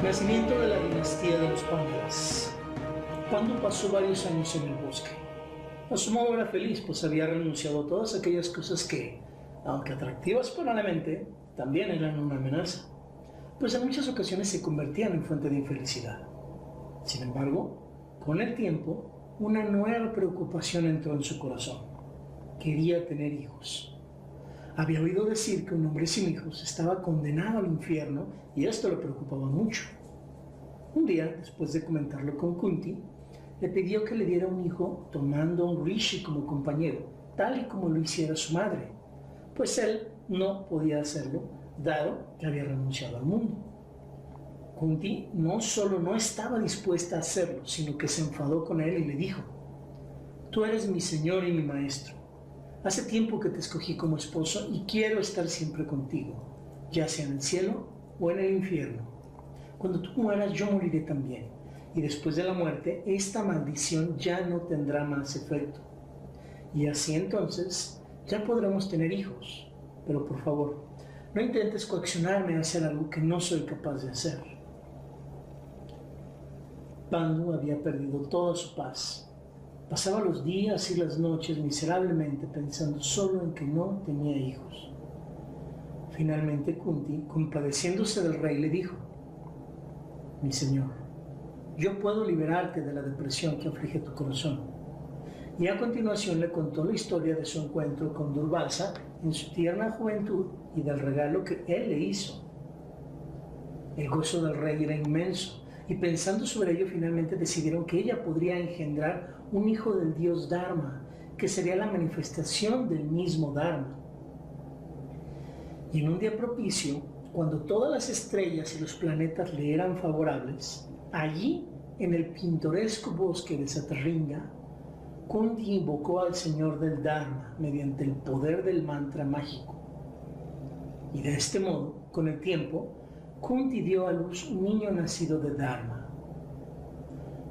Nacimiento de la dinastía de los Pándavas. Pandu pasó varios años en el bosque. A su modo era feliz, pues había renunciado a todas aquellas cosas que, aunque atractivas para la mente, también eran una amenaza, pues en muchas ocasiones se convertían en fuente de infelicidad. Sin embargo, con el tiempo, una nueva preocupación entró en su corazón. Quería tener hijos. Había oído decir que un hombre sin hijos estaba condenado al infierno y esto le preocupaba mucho. Un día, después de comentarlo con Kunti, le pidió que le diera un hijo tomando a un rishi como compañero, tal y como lo hiciera su madre, pues él no podía hacerlo, dado que había renunciado al mundo. Kunti no solo no estaba dispuesta a hacerlo, sino que se enfadó con él y le dijo: «Tú eres mi señor y mi maestro. Hace tiempo que te escogí como esposo y quiero estar siempre contigo, ya sea en el cielo o en el infierno. Cuando tú mueras, yo moriré también, y después de la muerte, esta maldición ya no tendrá más efecto. Y así entonces, ya podremos tener hijos. Pero por favor, no intentes coaccionarme a hacer algo que no soy capaz de hacer». Pandu había perdido toda su paz. Pasaba los días y las noches miserablemente pensando solo en que no tenía hijos. Finalmente Kunti, compadeciéndose del rey, le dijo: «Mi señor, yo puedo liberarte de la depresión que aflige tu corazón». Y a continuación le contó la historia de su encuentro con Durvasa en su tierna juventud y del regalo que él le hizo. El gozo del rey era inmenso, y pensando sobre ello finalmente decidieron que ella podría engendrar un hijo del dios Dharma, que sería la manifestación del mismo Dharma. Y en un día propicio, cuando todas las estrellas y los planetas le eran favorables, allí, en el pintoresco bosque de Satarringa, Kunti invocó al Señor del Dharma mediante el poder del mantra mágico. Y de este modo, con el tiempo, Kunti dio a luz un niño nacido de Dharma.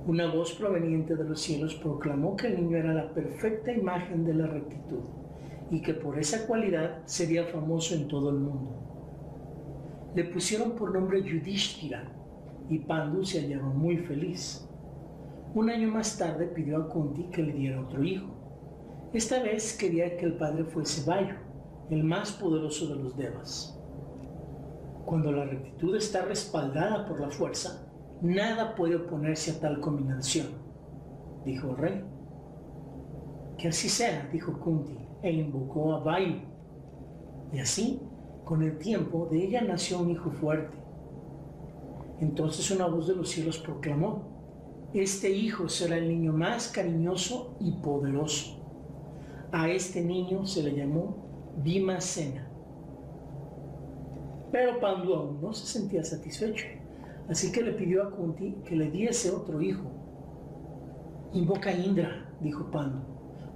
Una voz proveniente de los cielos proclamó que el niño era la perfecta imagen de la rectitud y que por esa cualidad sería famoso en todo el mundo. Le pusieron por nombre Yudhishthira y Pandu se hallaba muy feliz. Un año más tarde pidió a Kunti que le diera otro hijo. Esta vez quería que el padre fuese Vayu, el más poderoso de los devas. Cuando la rectitud está respaldada por la fuerza, nada puede oponerse a tal combinación, dijo el rey. «Que así sea», dijo Kunti, e invocó a Vayu. Y así, con el tiempo, de ella nació un hijo fuerte. Entonces una voz de los cielos proclamó: «Este hijo será el niño más cariñoso y poderoso». A este niño se le llamó Bhimasena. Pero Pandu aún no se sentía satisfecho, así que le pidió a Kunti que le diese otro hijo. «Invoca a Indra», dijo Pandu.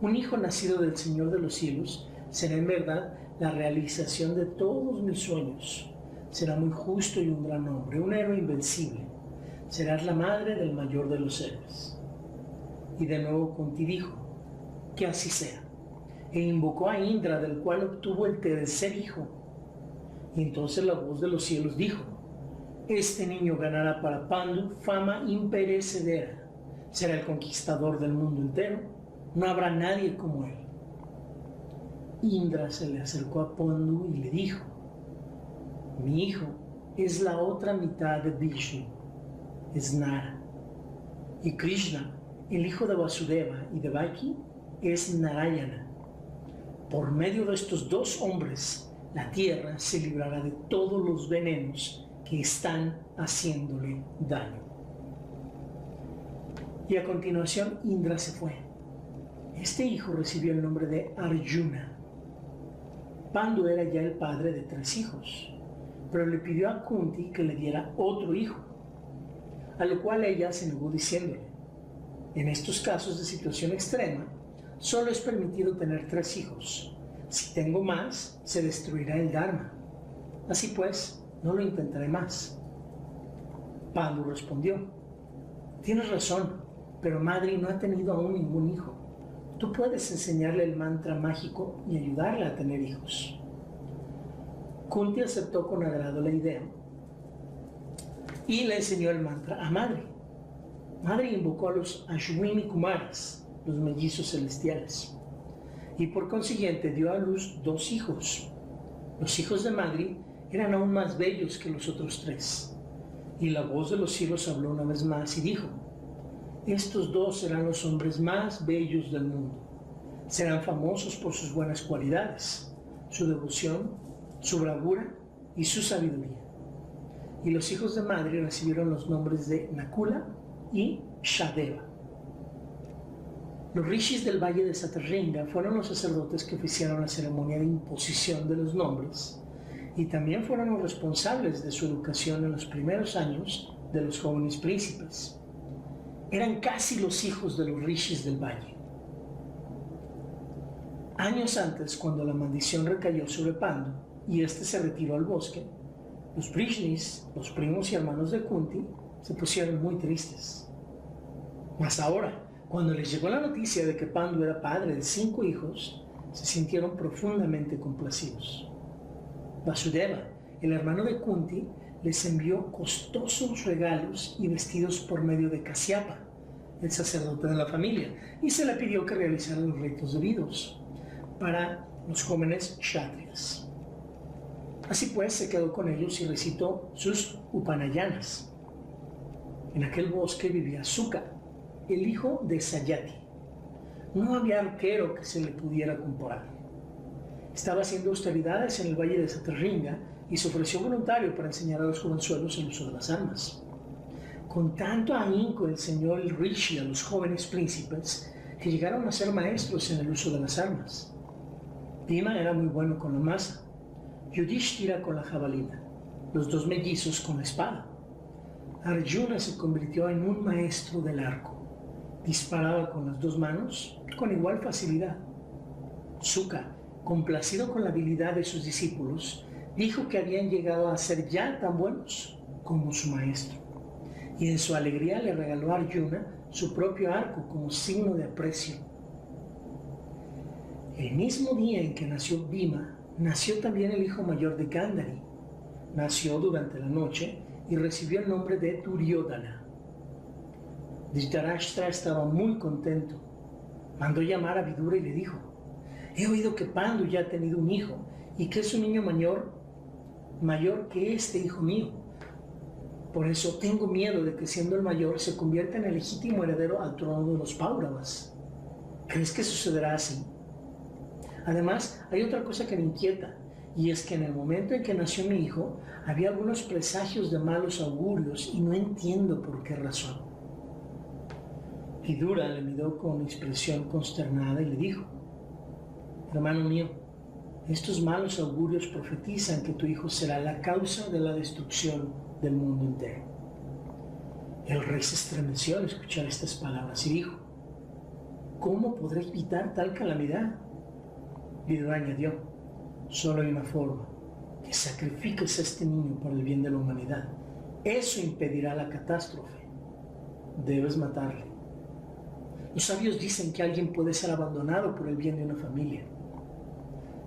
«Un hijo nacido del Señor de los cielos será en verdad la realización de todos mis sueños. Será muy justo y un gran hombre, un héroe invencible. Serás la madre del mayor de los héroes». Y de nuevo Kunti dijo: «Que así sea», e invocó a Indra, del cual obtuvo el tercer hijo. Y entonces la voz de los cielos dijo: «Este niño ganará para Pandu fama imperecedera. Será el conquistador del mundo entero. No habrá nadie como él». Indra se le acercó a Pandu y le dijo: «Mi hijo es la otra mitad de Vishnu, es Nara. Y Krishna, el hijo de Vasudeva y de Devaki, es Narayana. Por medio de estos dos hombres, la tierra se librará de todos los venenos que están haciéndole daño». Y a continuación Indra se fue. Este hijo recibió el nombre de Arjuna. Pandu era ya el padre de 3 hijos, pero le pidió a Kunti que le diera otro hijo, a lo cual ella se negó diciéndole: En estos casos de situación extrema, solo es permitido tener 3 hijos. Si tengo más, se destruirá el Dharma. Así pues, no lo intentaré más. Pandu respondió: tienes razón, pero Madri no ha tenido aún ningún hijo. Tú puedes enseñarle el mantra mágico y ayudarla a tener hijos. Kunti aceptó con agrado la idea y le enseñó el mantra a Madri. Madri invocó a los Ashwini Kumaras, los mellizos celestiales, y por consiguiente dio a luz 2 hijos. Los hijos de Madri eran aún más bellos que los otros 3, y la voz de los cielos habló una vez más y dijo: estos 2 serán los hombres más bellos del mundo. Serán famosos por sus buenas cualidades, su devoción, su bravura y su sabiduría. Y los hijos de Madri recibieron los nombres de Nakula y Shadeva. Los rishis del valle de Satarringa fueron los sacerdotes que oficiaron la ceremonia de imposición de los nombres y también fueron los responsables de su educación en los primeros años de los jóvenes príncipes. Eran casi los hijos de los rishis del valle. Años antes, cuando la maldición recayó sobre Pandu y éste se retiró al bosque, los Brishnis, los primos y hermanos de Kunti, se pusieron muy tristes. Mas ahora, cuando les llegó la noticia de que Pandu era padre de 5 hijos, se sintieron profundamente complacidos. Vasudeva, el hermano de Kunti, les envió costosos regalos y vestidos por medio de Kasyapa, el sacerdote de la familia, y se le pidió que realizaran los ritos debidos para los jóvenes kshatriyas. Así pues, se quedó con ellos y recitó sus upanayanas. En aquel bosque vivía Suka, el hijo de Sayati. No había arquero que se le pudiera comparar. Estaba haciendo austeridades en el valle de Satarringa y se ofreció voluntario para enseñar a los jovenzuelos el uso de las armas. Con tanto ahínco enseñó el rishi a los jóvenes príncipes que llegaron a ser maestros en el uso de las armas. Bhima era muy bueno con la maza, Yudhishthira con la jabalina, los 2 mellizos con la espada. Arjuna se convirtió en un maestro del arco. Disparaba con las 2 manos con igual facilidad. Suka, complacido con la habilidad de sus discípulos, dijo que habían llegado a ser ya tan buenos como su maestro. Y en su alegría le regaló a Arjuna su propio arco como signo de aprecio. El mismo día en que nació Bhima, nació también el hijo mayor de Gandhari. Nació durante la noche y recibió el nombre de Duryodhana. Dhritarashtra estaba muy contento. Mandó llamar a Vidura y le dijo: he oído que Pandu ya ha tenido un hijo y que es un niño mayor que este hijo mío. Por eso tengo miedo de que, siendo el mayor, se convierta en el legítimo heredero al trono de los Pauravas. ¿Crees que sucederá así? Además, hay otra cosa que me inquieta, y es que en el momento en que nació mi hijo, había algunos presagios de malos augurios y no entiendo por qué razón. Vidura le miró con expresión consternada y le dijo: hermano mío, estos malos augurios profetizan que tu hijo será la causa de la destrucción del mundo entero. El rey se estremeció al escuchar estas palabras y dijo: ¿cómo podré evitar tal calamidad? Vidura añadió: solo hay una forma, que sacrifiques a este niño por el bien de la humanidad. Eso impedirá la catástrofe. Debes matarle. Los sabios dicen que alguien puede ser abandonado por el bien de una familia,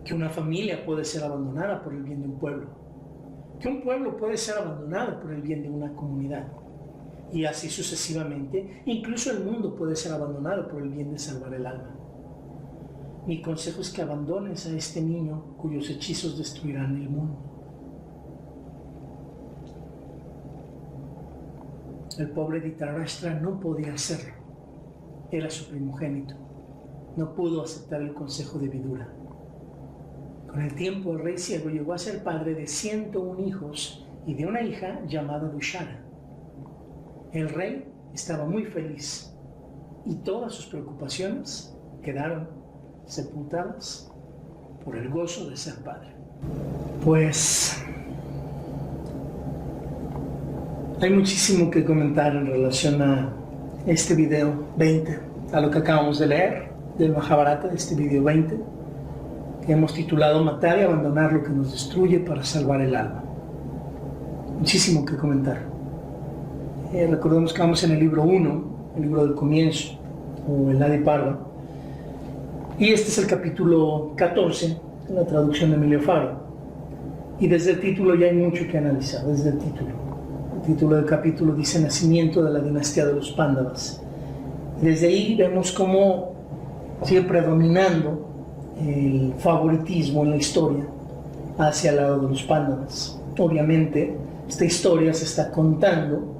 que una familia puede ser abandonada por el bien de un pueblo, que un pueblo puede ser abandonado por el bien de una comunidad, y así sucesivamente. Incluso el mundo puede ser abandonado por el bien de salvar el alma. Mi consejo es que abandones a este niño cuyos hechizos destruirán el mundo. El pobre Dhritarashtra no podía hacerlo. Era su primogénito. No pudo aceptar el consejo de Vidura. Con el tiempo, el rey ciego llegó a ser padre de 101 hijos y de una hija llamada Dushara. El rey estaba muy feliz y todas sus preocupaciones quedaron sepultadas por el gozo de ser padre. Pues hay muchísimo que comentar en relación a este video 20 a lo que acabamos de leer del Mahabharata, este video 20, que hemos titulado Matar y abandonar lo que nos destruye para salvar el alma. Muchísimo que comentar. Recordemos que vamos en el libro 1, el libro del comienzo, o el Adi Parva, y este es el capítulo 14, en la traducción de Emilio Faro. Y desde el título ya hay mucho que analizar, desde el título. El título del capítulo dice Nacimiento de la dinastía de los Pándavas. Y desde ahí vemos cómo sigue predominando el favoritismo en la historia hacia el lado de los Pándavas. Obviamente, esta historia se está contando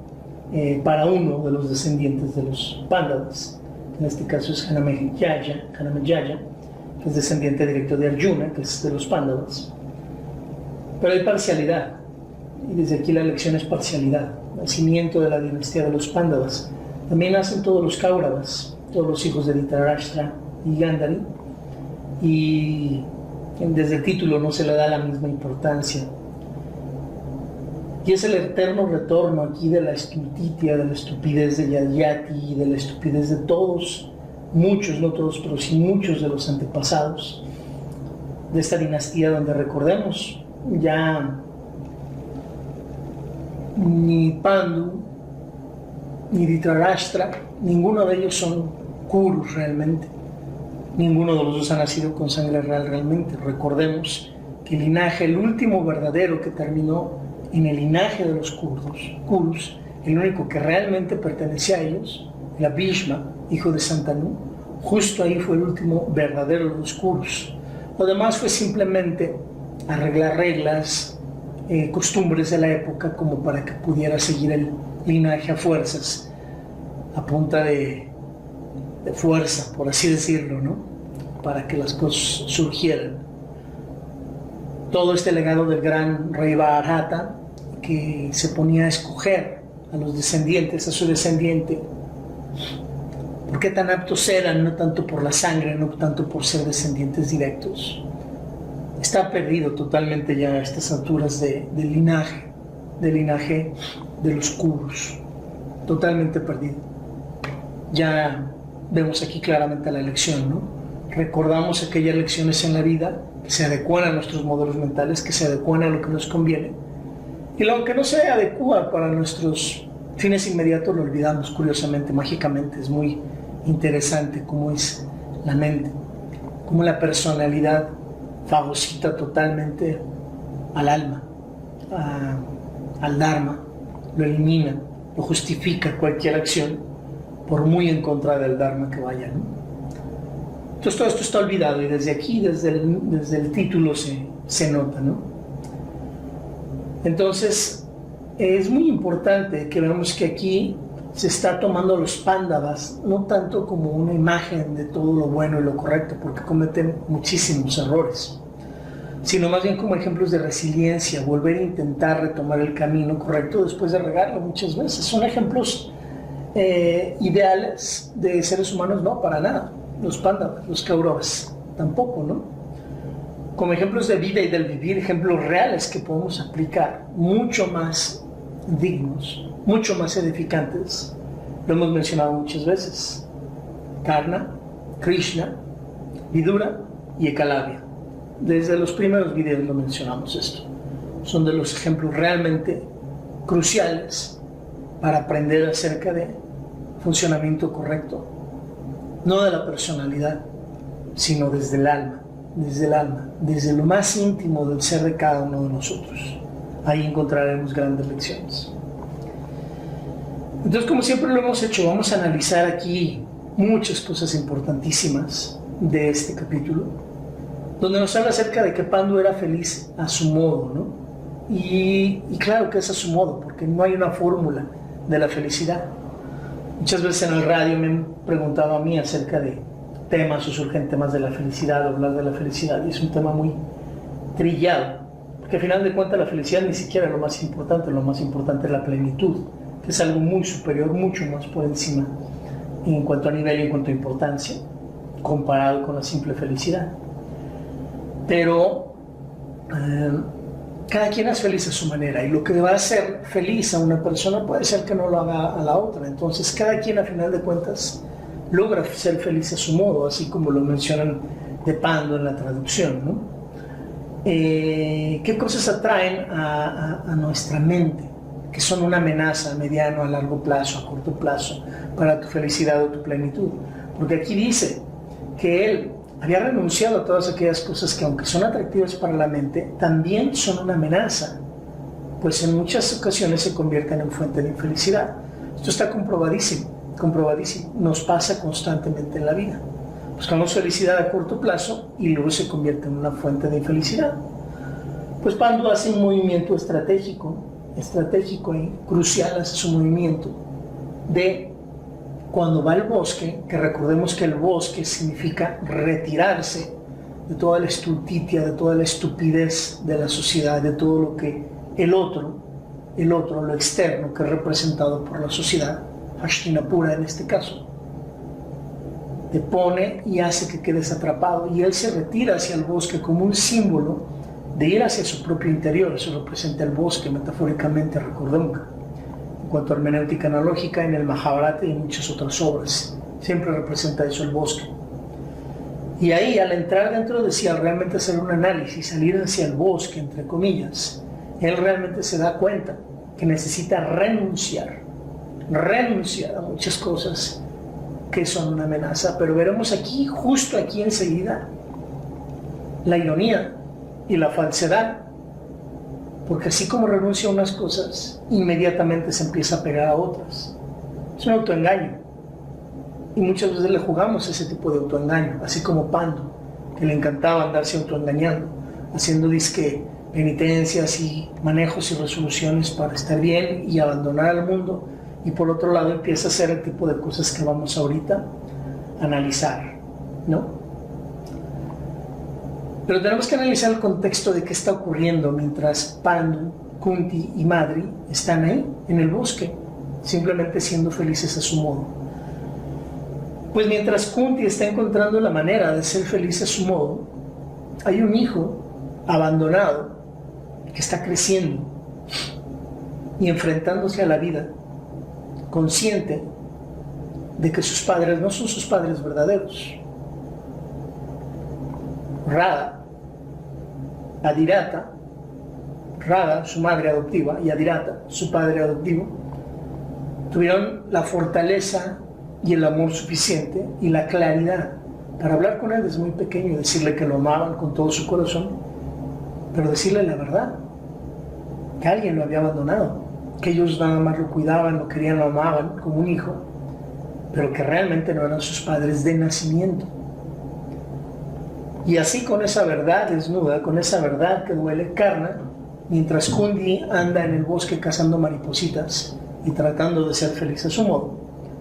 para uno de los descendientes de los Pándavas. En este caso es Hanamejaya, que es descendiente directo de Arjuna, que es de los Pándavas. Pero hay parcialidad, y desde aquí la lección es parcialidad. Nacimiento de la dinastía de los Pándavas. También nacen todos los Kauravas, todos los hijos de Dhritarashtra y Gandhari, y desde el título no se le da la misma importancia. Y es el eterno retorno aquí de la estultitia, de la estupidez de Yadyati, de la estupidez de todos, muchos, no todos, pero sí muchos de los antepasados de esta dinastía donde recordemos ya ni Pandu ni Dhritarashtra, ninguno de ellos son Kurus realmente. Ninguno de los dos ha nacido con sangre real realmente. Recordemos que el linaje, el último verdadero que terminó en el linaje de los Kurus, el único que realmente pertenecía a ellos, era Bhishma, hijo de Santanu. Justo ahí fue el último verdadero de los Kurus. Lo demás fue simplemente arreglar reglas, costumbres de la época, como para que pudiera seguir el linaje a fuerzas, a punta de fuerza, por así decirlo, ¿no? Para que las cosas surgieran. Todo este legado del gran rey Bharata, que se ponía a escoger a los descendientes, a su descendiente, ¿por qué tan aptos eran? No tanto por la sangre, no tanto por ser descendientes directos. Está perdido totalmente ya a estas alturas del linaje de los Kurus, totalmente perdido. Ya vemos aquí claramente la elección, ¿no? Recordamos aquellas lecciones en la vida que se adecuan a nuestros modelos mentales, que se adecuan a lo que nos conviene. Y lo que no se adecua para nuestros fines inmediatos lo olvidamos, curiosamente, mágicamente. Es muy interesante cómo es la mente, cómo la personalidad fagocita totalmente al alma, al Dharma, lo elimina, lo justifica cualquier acción, por muy en contra del Dharma que vaya, ¿no? Entonces todo esto está olvidado y desde aquí, desde el título se nota, ¿no? Entonces es muy importante que veamos que aquí se está tomando a los Pándavas no tanto como una imagen de todo lo bueno y lo correcto, porque cometen muchísimos errores, sino más bien como ejemplos de resiliencia, volver a intentar retomar el camino correcto después de regarlo muchas veces. Son ejemplos ideales de seres humanos, no, para nada. Los Pándavas, los Kauravas, tampoco, ¿no? Como ejemplos de vida y del vivir, ejemplos reales que podemos aplicar, mucho más dignos, mucho más edificantes. Lo hemos mencionado muchas veces. Karna, Krishna, Vidura y Ekalavya. Desde los primeros videos lo mencionamos esto. Son de los ejemplos realmente cruciales para aprender acerca de funcionamiento correcto, no de la personalidad, sino desde el alma, desde lo más íntimo del ser de cada uno de nosotros. Ahí encontraremos grandes lecciones. Entonces, como siempre lo hemos hecho, vamos a analizar aquí muchas cosas importantísimas de este capítulo, donde nos habla acerca de que Pandu era feliz a su modo, ¿no? Y claro que es a su modo, porque no hay una fórmula de la felicidad. Muchas veces en el radio me han preguntado a mí acerca de temas o surgen temas de la felicidad, hablar de la felicidad, y es un tema muy trillado, porque al final de cuentas la felicidad ni siquiera es lo más importante es la plenitud, que es algo muy superior, mucho más por encima en cuanto a nivel y en cuanto a importancia, comparado con la simple felicidad. Pero cada quien es feliz a su manera, y lo que va a hacer feliz a una persona puede ser que no lo haga a la otra. Entonces cada quien, a final de cuentas, logra ser feliz a su modo, así como lo mencionan de Pando en la traducción, ¿no? ¿Qué cosas atraen a nuestra mente, que son una amenaza a mediano, a largo plazo, a corto plazo, para tu felicidad o tu plenitud? Porque aquí dice que él había renunciado a todas aquellas cosas que, aunque son atractivas para la mente, también son una amenaza, pues en muchas ocasiones se convierten en fuente de infelicidad. Esto está comprobadísimo, nos pasa constantemente en la vida. Buscamos felicidad a corto plazo y luego se convierte en una fuente de infelicidad. Pues Pando hace un movimiento estratégico y crucial, hace su movimiento de cuando va al bosque, que recordemos que el bosque significa retirarse de toda la estultitia, de toda la estupidez de la sociedad, de todo lo que el otro, lo externo, que es representado por la sociedad, Hastinapura en este caso, te pone y hace que quedes atrapado, y él se retira hacia el bosque como un símbolo de ir hacia su propio interior. Eso representa el bosque metafóricamente, recordemos. En cuanto a hermenéutica analógica, en el Mahabharata y en muchas otras obras, siempre representa eso, el bosque. Y ahí, al entrar dentro de sí, al realmente hacer un análisis, salir hacia el bosque, entre comillas, él realmente se da cuenta que necesita renunciar a muchas cosas que son una amenaza. Pero veremos aquí, justo aquí enseguida, la ironía y la falsedad, porque así como renuncia a unas cosas, inmediatamente se empieza a pegar a otras. Es un autoengaño, y muchas veces le jugamos ese tipo de autoengaño, así como Pando, que le encantaba andarse autoengañando, haciendo disque penitencias y manejos y resoluciones para estar bien y abandonar al mundo, y por otro lado empieza a hacer el tipo de cosas que vamos ahorita a analizar, ¿no? Pero tenemos que analizar el contexto de qué está ocurriendo mientras Pandu, Kunti y Madri están ahí, en el bosque, simplemente siendo felices a su modo. Pues mientras Kunti está encontrando la manera de ser feliz a su modo, hay un hijo abandonado que está creciendo y enfrentándose a la vida, consciente de que sus padres no son sus padres verdaderos. Radha, su madre adoptiva, y Adhirata, su padre adoptivo, tuvieron la fortaleza y el amor suficiente y la claridad para hablar con él desde muy pequeño, decirle que lo amaban con todo su corazón, pero decirle la verdad, que alguien lo había abandonado, que ellos nada más lo cuidaban, lo querían, lo amaban como un hijo, pero que realmente no eran sus padres de nacimiento. Y así, con esa verdad desnuda, con esa verdad que duele, Karna, mientras Kunti anda en el bosque cazando maripositas y tratando de ser feliz a su modo,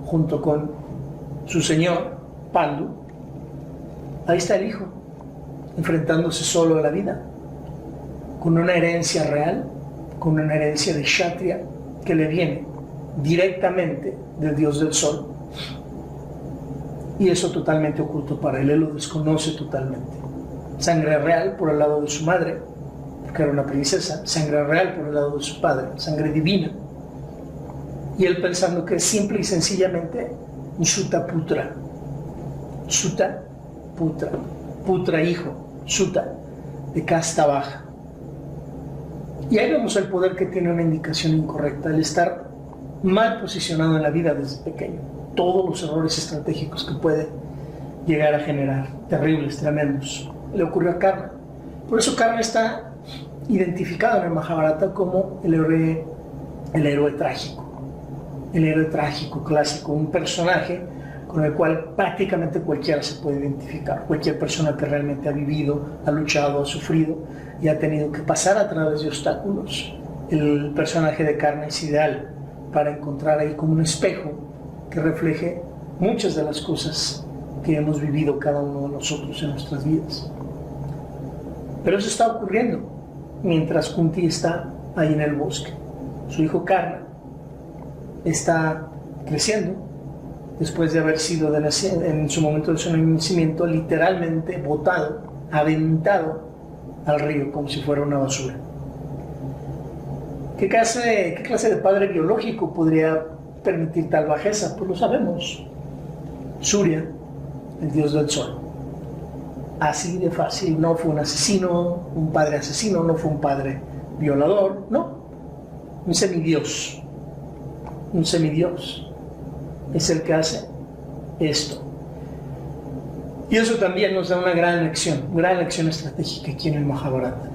junto con su señor, Pandu, ahí está el hijo, enfrentándose solo a la vida, con una herencia real, con una herencia de Kshatriya que le viene directamente del dios del sol, y eso totalmente oculto para él lo desconoce totalmente. Sangre real por el lado de su madre, porque era una princesa, sangre real por el lado de su padre, sangre divina, y él pensando que es simple y sencillamente un Suta Putra, Putra hijo, Suta, de casta baja. Y ahí vemos el poder que tiene una indicación incorrecta, el estar mal posicionado en la vida desde pequeño, todos los errores estratégicos que puede llegar a generar, terribles, tremendos. Le ocurrió a Karna. Por eso Karna está identificado en el Mahabharata como el héroe trágico, clásico, un personaje con el cual prácticamente cualquiera se puede identificar, cualquier persona que realmente ha vivido, ha luchado, ha sufrido y ha tenido que pasar a través de obstáculos. El personaje de Karna es ideal para encontrar ahí como un espejo que refleje muchas de las cosas que hemos vivido cada uno de nosotros en nuestras vidas. Pero eso está ocurriendo mientras Kunti está ahí en el bosque. Su hijo Karna está creciendo después de haber sido en su momento de su nacimiento literalmente botado, aventado al río como si fuera una basura. ¿Qué clase de padre biológico podría permitir tal bajeza? Pues lo sabemos. Surya, el dios del sol. Así de fácil, no fue un asesino, un padre asesino, no fue un padre violador, no. Un semidios. Un semidios es el que hace esto. Y eso también nos da una gran lección estratégica aquí en el Mahabharata.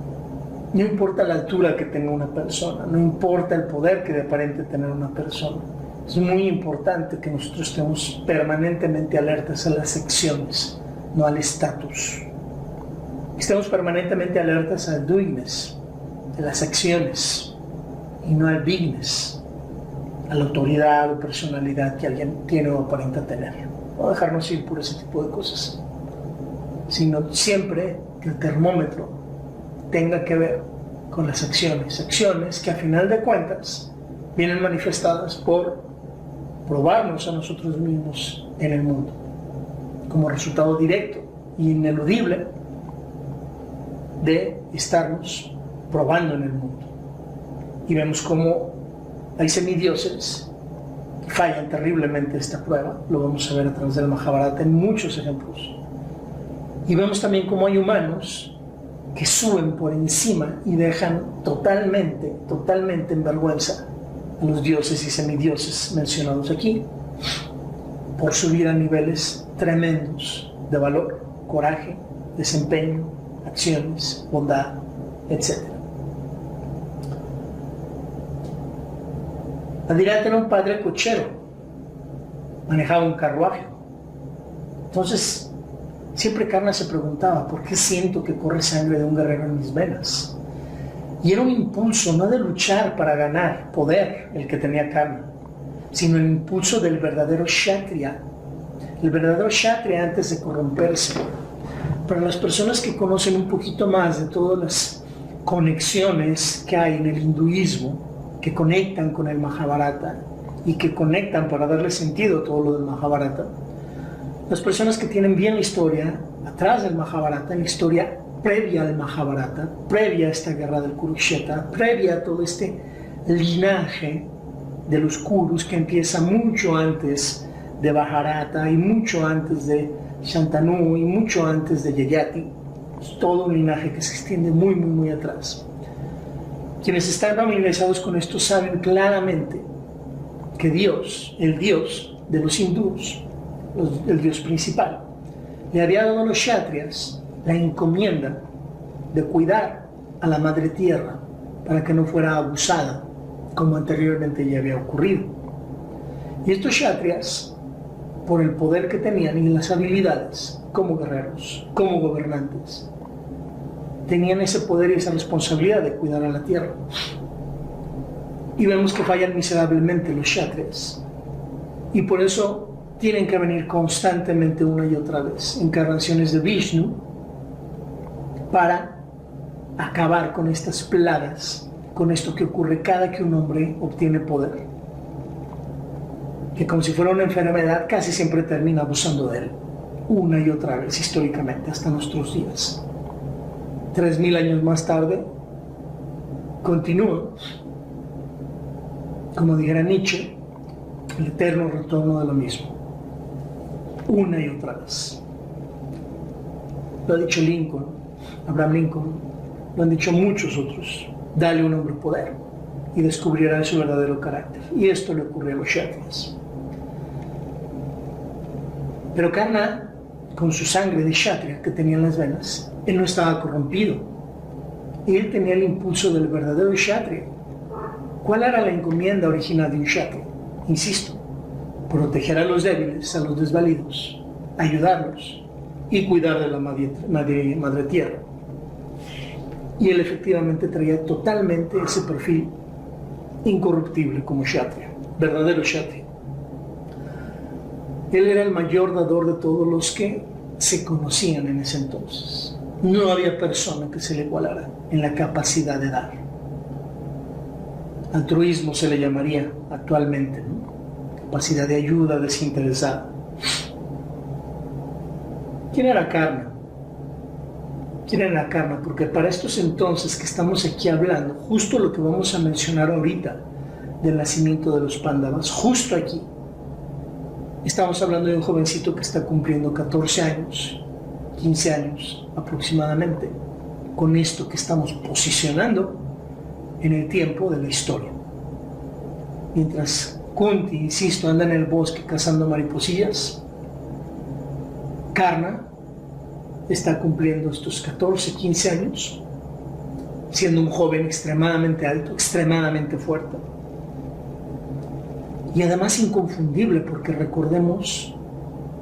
No importa la altura que tenga una persona, no importa el poder que aparente tener una persona. Es muy importante que nosotros estemos permanentemente alertas a las acciones, no al estatus. Estemos permanentemente alertas al doingness, de las acciones, y no al bigness, a la autoridad o personalidad que alguien tiene o aparenta tener. No dejarnos ir por ese tipo de cosas, sino siempre que el termómetro tenga que ver con las acciones que a final de cuentas vienen manifestadas por probarnos a nosotros mismos en el mundo, como resultado directo e ineludible de estarnos probando en el mundo. Y vemos cómo hay semidioses que fallan terriblemente esta prueba. Lo vamos a ver a través del Mahabharata en muchos ejemplos. Y vemos también cómo hay humanos que suben por encima y dejan totalmente en vergüenza a los dioses y semidioses mencionados aquí, por subir a niveles tremendos de valor, coraje, desempeño, acciones, bondad, etc. Adirath era un padre cochero, manejaba un carruaje. Entonces, siempre Karna se preguntaba, ¿por qué siento que corre sangre de un guerrero en mis venas? Y era un impulso no de luchar para ganar poder el que tenía Karna, sino el impulso del verdadero Kshatriya. El verdadero Kshatriya antes de corromperse. Para las personas que conocen un poquito más de todas las conexiones que hay en el hinduismo, que conectan con el Mahabharata y que conectan para darle sentido a todo lo del Mahabharata, las personas que tienen bien la historia atrás del Mahabharata, la historia previa al Mahabharata, previa a esta guerra del Kurukshetra, previa a todo este linaje de los Kurus que empieza mucho antes de Bharata y mucho antes de Shantanu y mucho antes de Yayati, es todo un linaje que se extiende muy atrás. Quienes están familiarizados con esto saben claramente que Dios, el Dios de los hindús, el Dios principal, le había dado a los kshatriyas la encomienda de cuidar a la madre tierra para que no fuera abusada como anteriormente ya había ocurrido. Y estos kshatriyas, por el poder que tenían y las habilidades como guerreros, como gobernantes, tenían ese poder y esa responsabilidad de cuidar a la tierra. Y vemos que fallan miserablemente los kshatriyas. Y por eso tienen que venir constantemente una y otra vez encarnaciones de Vishnu para acabar con estas plagas, con esto que ocurre cada que un hombre obtiene poder, que como si fuera una enfermedad casi siempre termina abusando de él, una y otra vez históricamente hasta nuestros días. 3000 años más tarde continúa, como dijera Nietzsche, el eterno retorno de lo mismo, una y otra vez. Lo ha dicho Lincoln, Abraham Lincoln, lo han dicho muchos otros. Dale a un hombre poder y descubrirá su verdadero carácter. Y esto le ocurrió a los kshatriyas. Pero Karna, con su sangre de kshatriya que tenía en las venas, él no estaba corrompido. Él tenía el impulso del verdadero kshatriya. ¿Cuál era la encomienda original de un kshatriya? Insisto, proteger a los débiles, a los desvalidos, ayudarlos y cuidar de la madre tierra. Y él efectivamente traía totalmente ese perfil incorruptible como kshatriya, verdadero kshatriya. Él era el mayor dador de todos los que se conocían en ese entonces. No había persona que se le igualara en la capacidad de dar. Altruismo se le llamaría actualmente, ¿no? Capacidad de ayuda desinteresada. ¿Quién era Karna? ¿Quién era Karna? Porque para estos entonces que estamos aquí hablando, justo lo que vamos a mencionar ahorita del nacimiento de los Pándavas, justo aquí, estamos hablando de un jovencito que está cumpliendo 14 años, 15 años aproximadamente, con esto que estamos posicionando en el tiempo de la historia. Mientras Kunti, insisto, anda en el bosque cazando mariposillas, Karna está cumpliendo estos 14, 15 años, siendo un joven extremadamente alto, extremadamente fuerte, y además inconfundible, porque recordemos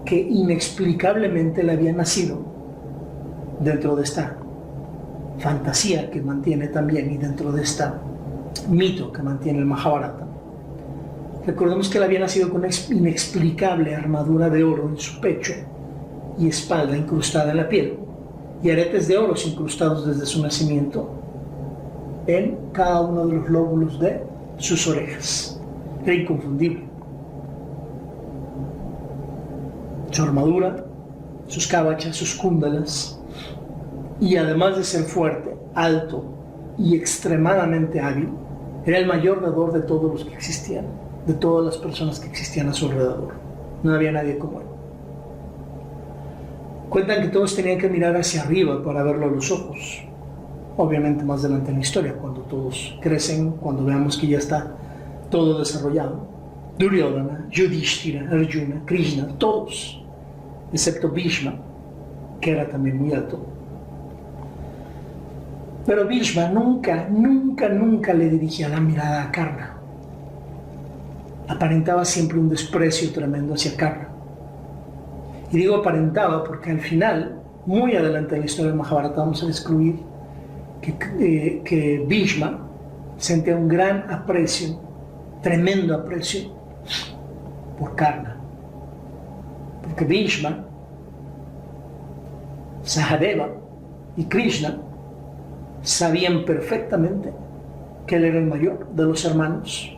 que inexplicablemente él había nacido dentro de esta fantasía que mantiene también y dentro de este mito que mantiene el Mahabharata. Recordemos que él había nacido con una inexplicable armadura de oro en su pecho y espalda incrustada en la piel, y aretes de oro incrustados desde su nacimiento en cada uno de los lóbulos de sus orejas. Era inconfundible. Su armadura, sus cabachas, sus cúndalas, y además de ser fuerte, alto y extremadamente hábil, era el mayor dador de todos los que existían, de todas las personas que existían a su alrededor. No había nadie como él. Cuentan que todos tenían que mirar hacia arriba para verlo a los ojos. Obviamente más adelante en la historia, cuando todos crecen, cuando veamos que ya está todo desarrollado. Duryodhana, Yudhishthira, Arjuna, Krishna, todos, excepto Bhishma, que era también muy alto. Pero Bhishma nunca le dirigía la mirada a Karna. Aparentaba siempre un desprecio tremendo hacia Karna. Y digo aparentaba porque al final, muy adelante en la historia del Mahabharata, vamos a descubrir que Bhishma sentía un gran aprecio, tremendo aprecio por Karna. Porque Bhishma, Sahadeva y Krishna sabían perfectamente que él era el mayor de los hermanos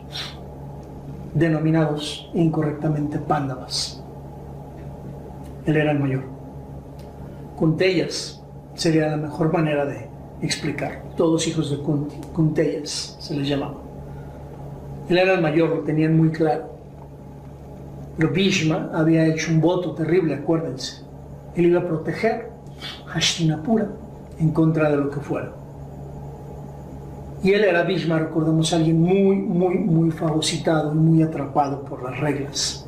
denominados incorrectamente Pándavas. Él era el mayor. Kunteyas sería la mejor manera de explicar. Todos hijos de Kunti, Kunteyas se les llamaba. Él era el mayor, lo tenían muy claro. Pero Bhishma había hecho un voto terrible, acuérdense. Él iba a proteger Hastinapura en contra de lo que fuera. Y él era, Bhishma, recordemos, alguien muy fagocitado y muy atrapado por las reglas.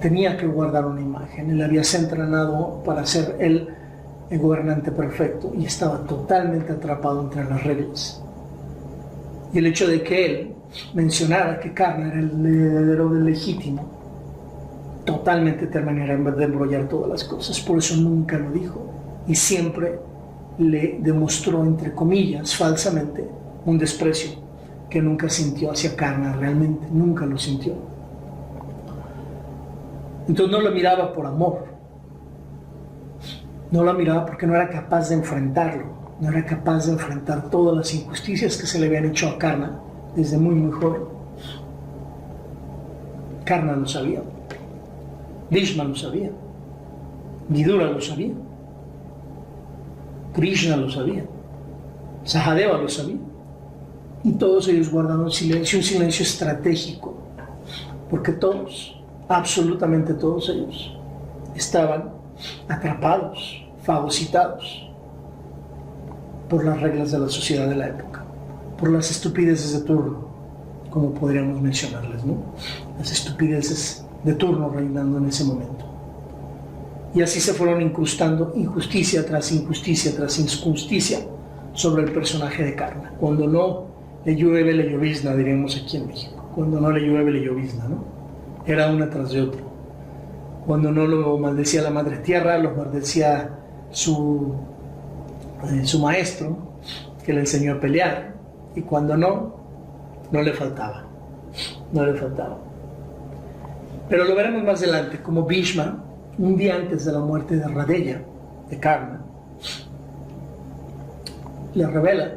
Tenía que guardar una imagen. Él había sido entrenado para ser el gobernante perfecto y estaba totalmente atrapado entre las reglas. Y el hecho de que él mencionara que Karna era el heredero del legítimo totalmente terminará de embrollar todas las cosas. Por eso nunca lo dijo y siempre le demostró, entre comillas, falsamente, un desprecio que nunca sintió hacia Karna realmente, nunca lo sintió. Entonces no lo miraba por amor, no lo miraba porque no era capaz de enfrentarlo, no era capaz de enfrentar todas las injusticias que se le habían hecho a Karna desde muy joven. Karna lo sabía, Bhishma lo sabía, Vidura lo sabía, Krishna lo sabía, Sahadeva lo sabía, y todos ellos guardaron un silencio estratégico, porque todos, absolutamente todos ellos, estaban atrapados, fagocitados por las reglas de la sociedad de la época, por las estupideces de turno, como podríamos mencionarles, ¿no? Las estupideces de turno reinando en ese momento. Y así se fueron incrustando injusticia tras injusticia tras injusticia sobre el personaje de Karna. Cuando no le llueve, le llovizna, diríamos aquí en México. Cuando no le llueve, le llovizna, ¿no? Era una tras de otra. Cuando no lo maldecía la madre tierra, lo maldecía su maestro, que le enseñó a pelear. Y cuando no le faltaba. No le faltaba. Pero lo veremos más adelante, como Bhishma, un día antes de la muerte de Radeya, de Karna, le revela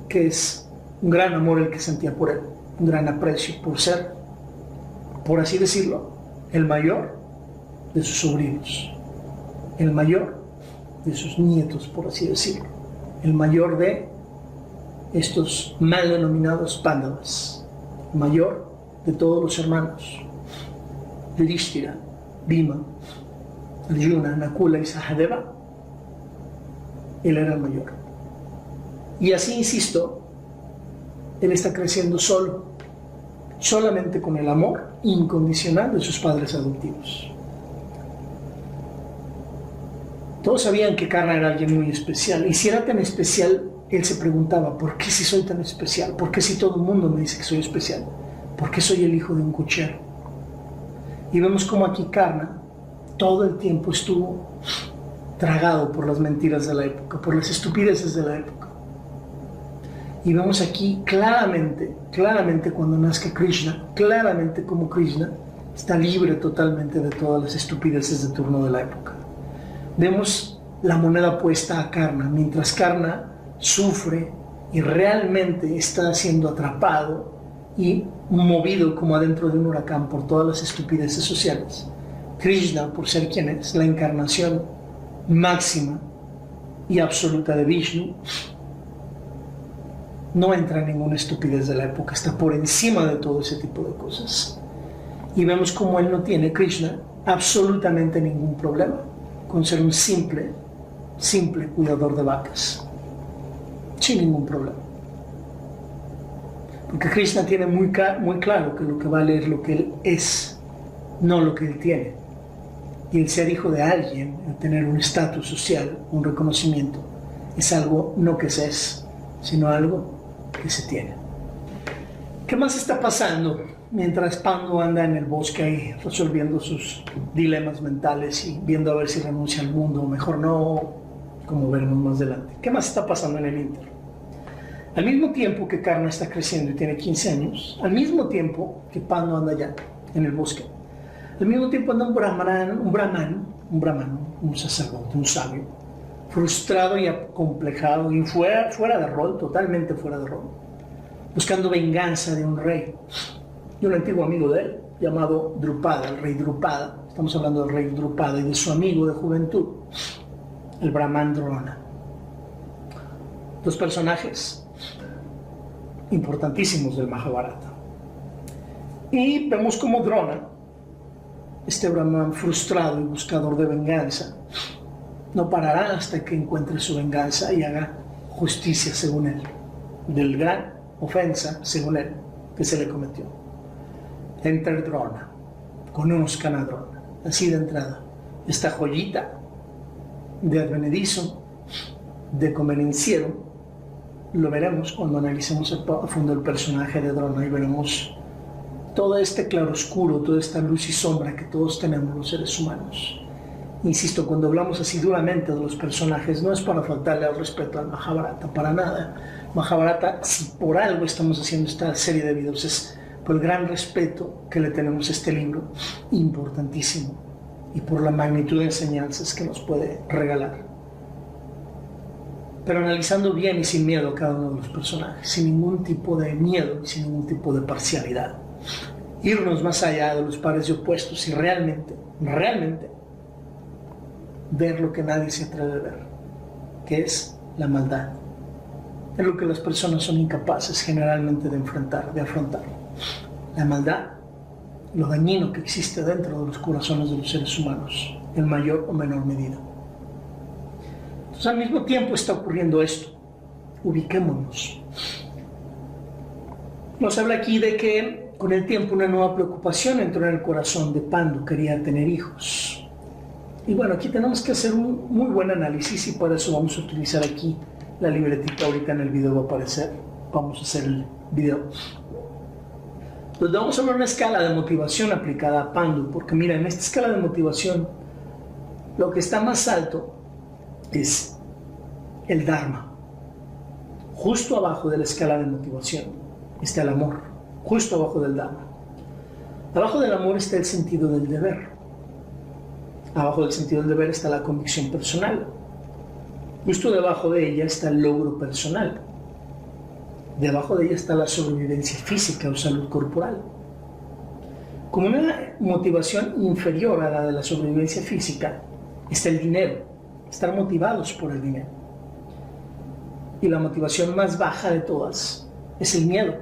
que es un gran amor el que sentía por él, un gran aprecio por ser, por así decirlo, el mayor de sus sobrinos, el mayor de sus nietos, por así decirlo. El mayor de estos mal denominados Pándavas, mayor de todos los hermanos, Yudhishthira, Bhima, Arjuna, Nakula y Sahadeva. Él era el mayor. Y así, insisto, él está creciendo solo, solamente con el amor incondicional de sus padres adoptivos. Todos sabían que Karna era alguien muy especial, y si era tan especial, él se preguntaba, ¿por qué si soy tan especial? ¿Por qué si todo el mundo me dice que soy especial? ¿Por qué soy el hijo de un cochero? Y vemos como aquí Karna todo el tiempo estuvo tragado por las mentiras de la época, por las estupideces de la época. Y vemos aquí claramente cuando nazca Krishna, claramente como Krishna está libre totalmente de todas las estupideces de turno de la época. Vemos la moneda puesta a Karna, mientras Karna sufre y realmente está siendo atrapado y movido como adentro de un huracán por todas las estupideces sociales. Krishna, por ser quien es, la encarnación máxima y absoluta de Vishnu, no entra en ninguna estupidez de la época, está por encima de todo ese tipo de cosas. Y vemos como él no tiene, Krishna, absolutamente ningún problema con ser un simple cuidador de vacas, sin ningún problema. Porque Krishna tiene muy claro que lo que vale es lo que él es, no lo que él tiene. Y el ser hijo de alguien, el tener un estatus social, un reconocimiento, es algo no que se es, sino algo que se tiene. ¿Qué más está pasando mientras Pandu anda en el bosque ahí resolviendo sus dilemas mentales y viendo a ver si renuncia al mundo o mejor no, como veremos más adelante? ¿Qué más está pasando en el Inter? Al mismo tiempo que Karna está creciendo y tiene 15 años, al mismo tiempo que Pandu anda allá en el bosque, al mismo tiempo anda un brahman, un sacerdote, un sabio, frustrado y acomplejado y fuera de rol, totalmente fuera de rol, buscando venganza de un rey, de un antiguo amigo de él, llamado Drupada, el rey Drupada. Estamos hablando del rey Drupada y de su amigo de juventud, el Brahman Drona. Dos personajes importantísimos del Mahabharata. Y vemos como Drona, este Brahman frustrado y buscador de venganza, no parará hasta que encuentre su venganza y haga justicia según él, del gran ofensa según él que se le cometió. Entra Drona, conozcan a Drona, así de entrada, esta joyita de advenedizo, de convenenciero. Lo veremos cuando analicemos a fondo el personaje de Drona y veremos todo este claroscuro, toda esta luz y sombra que todos tenemos los seres humanos. Insisto, cuando hablamos así duramente de los personajes, no es para faltarle al respeto al Mahabharata, para nada. Mahabharata, si por algo estamos haciendo esta serie de videos, es por el gran respeto que le tenemos a este libro, importantísimo, y por la magnitud de enseñanzas que nos puede regalar. Pero analizando bien y sin miedo a cada uno de los personajes, sin ningún tipo de miedo y sin ningún tipo de parcialidad. Irnos más allá de los pares de opuestos y realmente ver lo que nadie se atreve a ver, que es la maldad. Es lo que las personas son incapaces generalmente de afrontar. La maldad, lo dañino que existe dentro de los corazones de los seres humanos, en mayor o menor medida. Entonces, al mismo tiempo está ocurriendo esto. Ubiquémonos. Nos habla aquí de que con el tiempo una nueva preocupación entró en el corazón de Pandu, quería tener hijos. Y bueno, aquí tenemos que hacer un muy buen análisis y para eso vamos a utilizar aquí la libretita. Ahorita en el video va a aparecer, vamos a hacer el video. Entonces vamos a ver una escala de motivación aplicada a Pandu, porque mira, en esta escala de motivación lo que está más alto es el Dharma. Justo abajo de la escala de motivación está el amor, justo abajo del Dharma. Abajo del amor está el sentido del deber. Abajo del sentido del deber está la convicción personal. Justo debajo de ella está el logro personal. Debajo de ella está la sobrevivencia física o salud corporal. Como una motivación inferior a la de la sobrevivencia física está el dinero, estar motivados por el dinero. Y la motivación más baja de todas es el miedo.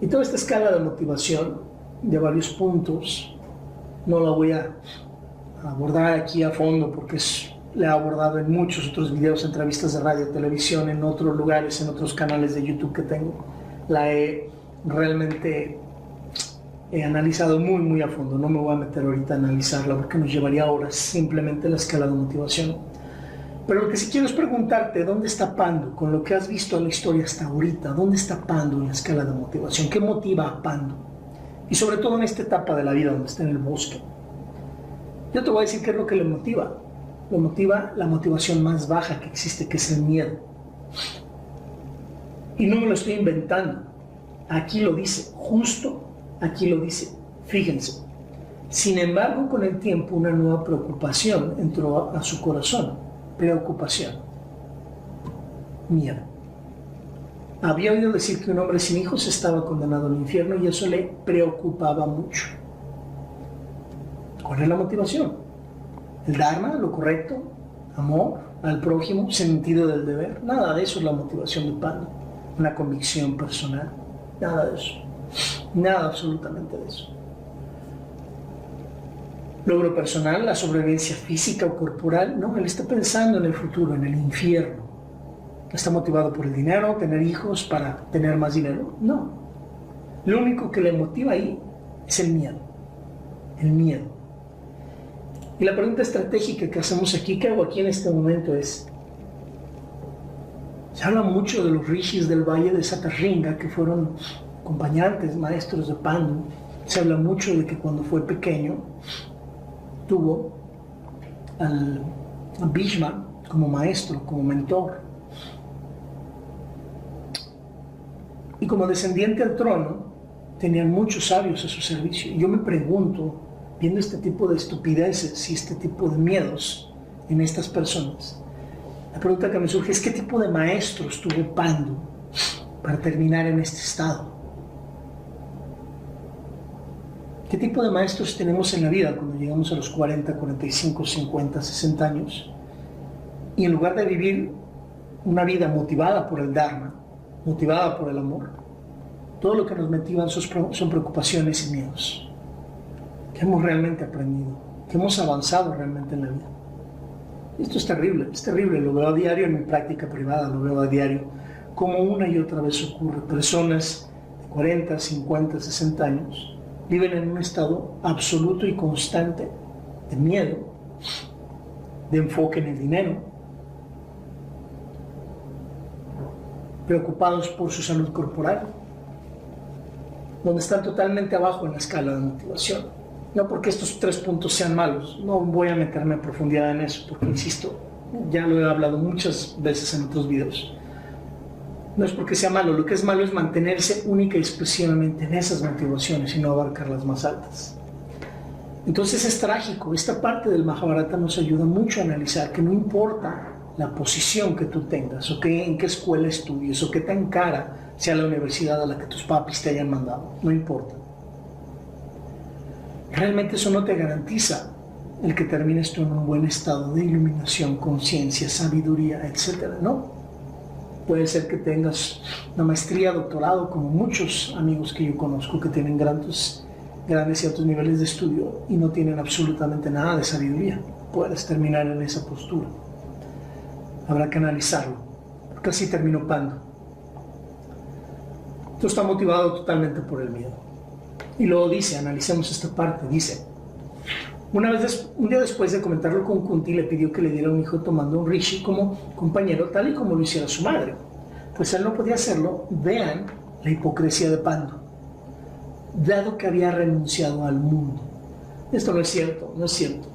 Y toda esta escala de motivación de varios puntos no la voy a abordar aquí a fondo porque la he abordado en muchos otros videos, entrevistas de radio, televisión, en otros lugares, en otros canales de YouTube que tengo. La he realmente analizado muy, muy a fondo. No me voy a meter ahorita a analizarla porque nos llevaría horas, simplemente la escala de motivación. Pero lo que sí quiero es preguntarte, ¿dónde está Pando? Con lo que has visto en la historia hasta ahorita, ¿dónde está Pando en la escala de motivación? ¿Qué motiva a Pando? Y sobre todo en esta etapa de la vida donde está en el bosque. Yo te voy a decir qué es lo que le motiva. Le motiva la motivación más baja que existe, que es el miedo. Y no me lo estoy inventando. Aquí lo dice, justo aquí lo dice. Fíjense. Sin embargo, con el tiempo, una nueva preocupación entró a su corazón. Preocupación. Miedo. Había oído decir que un hombre sin hijos estaba condenado al infierno y eso le preocupaba mucho. ¿Cuál es la motivación? El Dharma, lo correcto, amor al prójimo, sentido del deber. Nada de eso es la motivación de Pando. Una convicción personal. Nada de eso. Nada absolutamente de eso. Logro personal, la sobrevivencia física o corporal. No, él está pensando en el futuro, en el infierno. ¿Está motivado por el dinero, tener hijos para tener más dinero? No. Lo único que le motiva ahí es el miedo. El miedo. Y la pregunta estratégica que hacemos aquí, que hago aquí en este momento es, se habla mucho de los rishis del valle de Satarringa, que fueron acompañantes, maestros de Pando. Se habla mucho de que cuando fue pequeño tuvo a Bhishma como maestro, como mentor. Y como descendiente al trono, tenían muchos sabios a su servicio. Y yo me pregunto, viendo este tipo de estupideces y este tipo de miedos en estas personas, la pregunta que me surge es: ¿qué tipo de maestros tuvo Pando para terminar en este estado? ¿Qué tipo de maestros tenemos en la vida cuando llegamos a los 40, 45, 50, 60 años? Y en lugar de vivir una vida motivada por el Dharma, motivada por el amor, todo lo que nos motivan son preocupaciones y miedos. ¿Qué hemos realmente aprendido? ¿Qué hemos avanzado realmente en la vida? Esto es terrible, lo veo a diario en mi práctica privada, lo veo a diario, como una y otra vez ocurre. Personas de 40, 50, 60 años viven en un estado absoluto y constante de miedo, de enfoque en el dinero, preocupados por su salud corporal, donde están totalmente abajo en la escala de motivación. No porque estos 3 puntos sean malos, no voy a meterme a profundidad en eso, porque insisto, ya lo he hablado muchas veces en otros videos. No es porque sea malo, lo que es malo es mantenerse única y exclusivamente en esas motivaciones y no abarcar las más altas. Entonces es trágico, esta parte del Mahabharata nos ayuda mucho a analizar que no importa la posición que tú tengas, o en qué escuela estudies, o qué tan cara sea la universidad a la que tus papis te hayan mandado, no importa. Realmente eso no te garantiza el que termines tú en un buen estado de iluminación, conciencia, sabiduría, etc. No. Puede ser que tengas una maestría, doctorado, como muchos amigos que yo conozco que tienen grandes y altos niveles de estudio y no tienen absolutamente nada de sabiduría. Puedes terminar en esa postura. Habrá que analizarlo, porque así terminó Pando. Esto está motivado totalmente por el miedo. Y luego dice, analicemos esta parte, dice: un día después de comentarlo con Kunti, le pidió que le diera un hijo tomando un rishi como compañero, tal y como lo hiciera su madre. Pues él no podía hacerlo. Vean la hipocresía de Pando, dado que había renunciado al mundo. Esto no es cierto, no es cierto.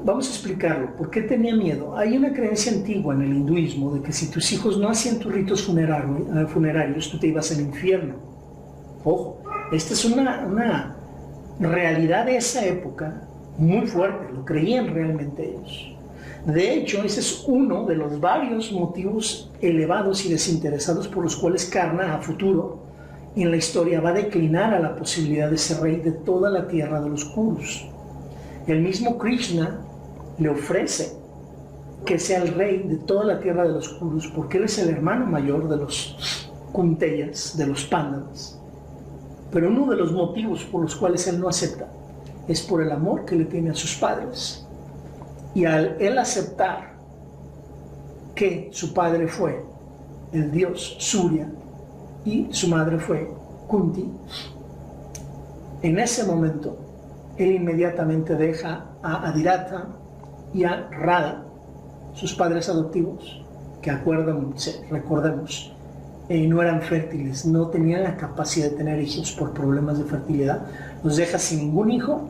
Vamos a explicarlo. ¿Por qué tenía miedo? Hay una creencia antigua en el hinduismo de que si tus hijos no hacían tus ritos funerarios, tú te ibas al infierno. Ojo, esta es una realidad de esa época muy fuerte, lo creían realmente ellos. De hecho, ese es uno de los varios motivos elevados y desinteresados por los cuales Karna a futuro en la historia va a declinar a la posibilidad de ser rey de toda la tierra de los Kurus. El mismo Krishna le ofrece que sea el rey de toda la tierra de los Kurus, porque él es el hermano mayor de los Kunteyas, de los Pándavas. Pero uno de los motivos por los cuales él no acepta es por el amor que le tiene a sus padres. Y al él aceptar que su padre fue el dios Surya y su madre fue Kunti, en ese momento él inmediatamente deja a Adhiratha y a Radha, sus padres adoptivos, que recordemos, no eran fértiles, no tenían la capacidad de tener hijos por problemas de fertilidad, los deja sin ningún hijo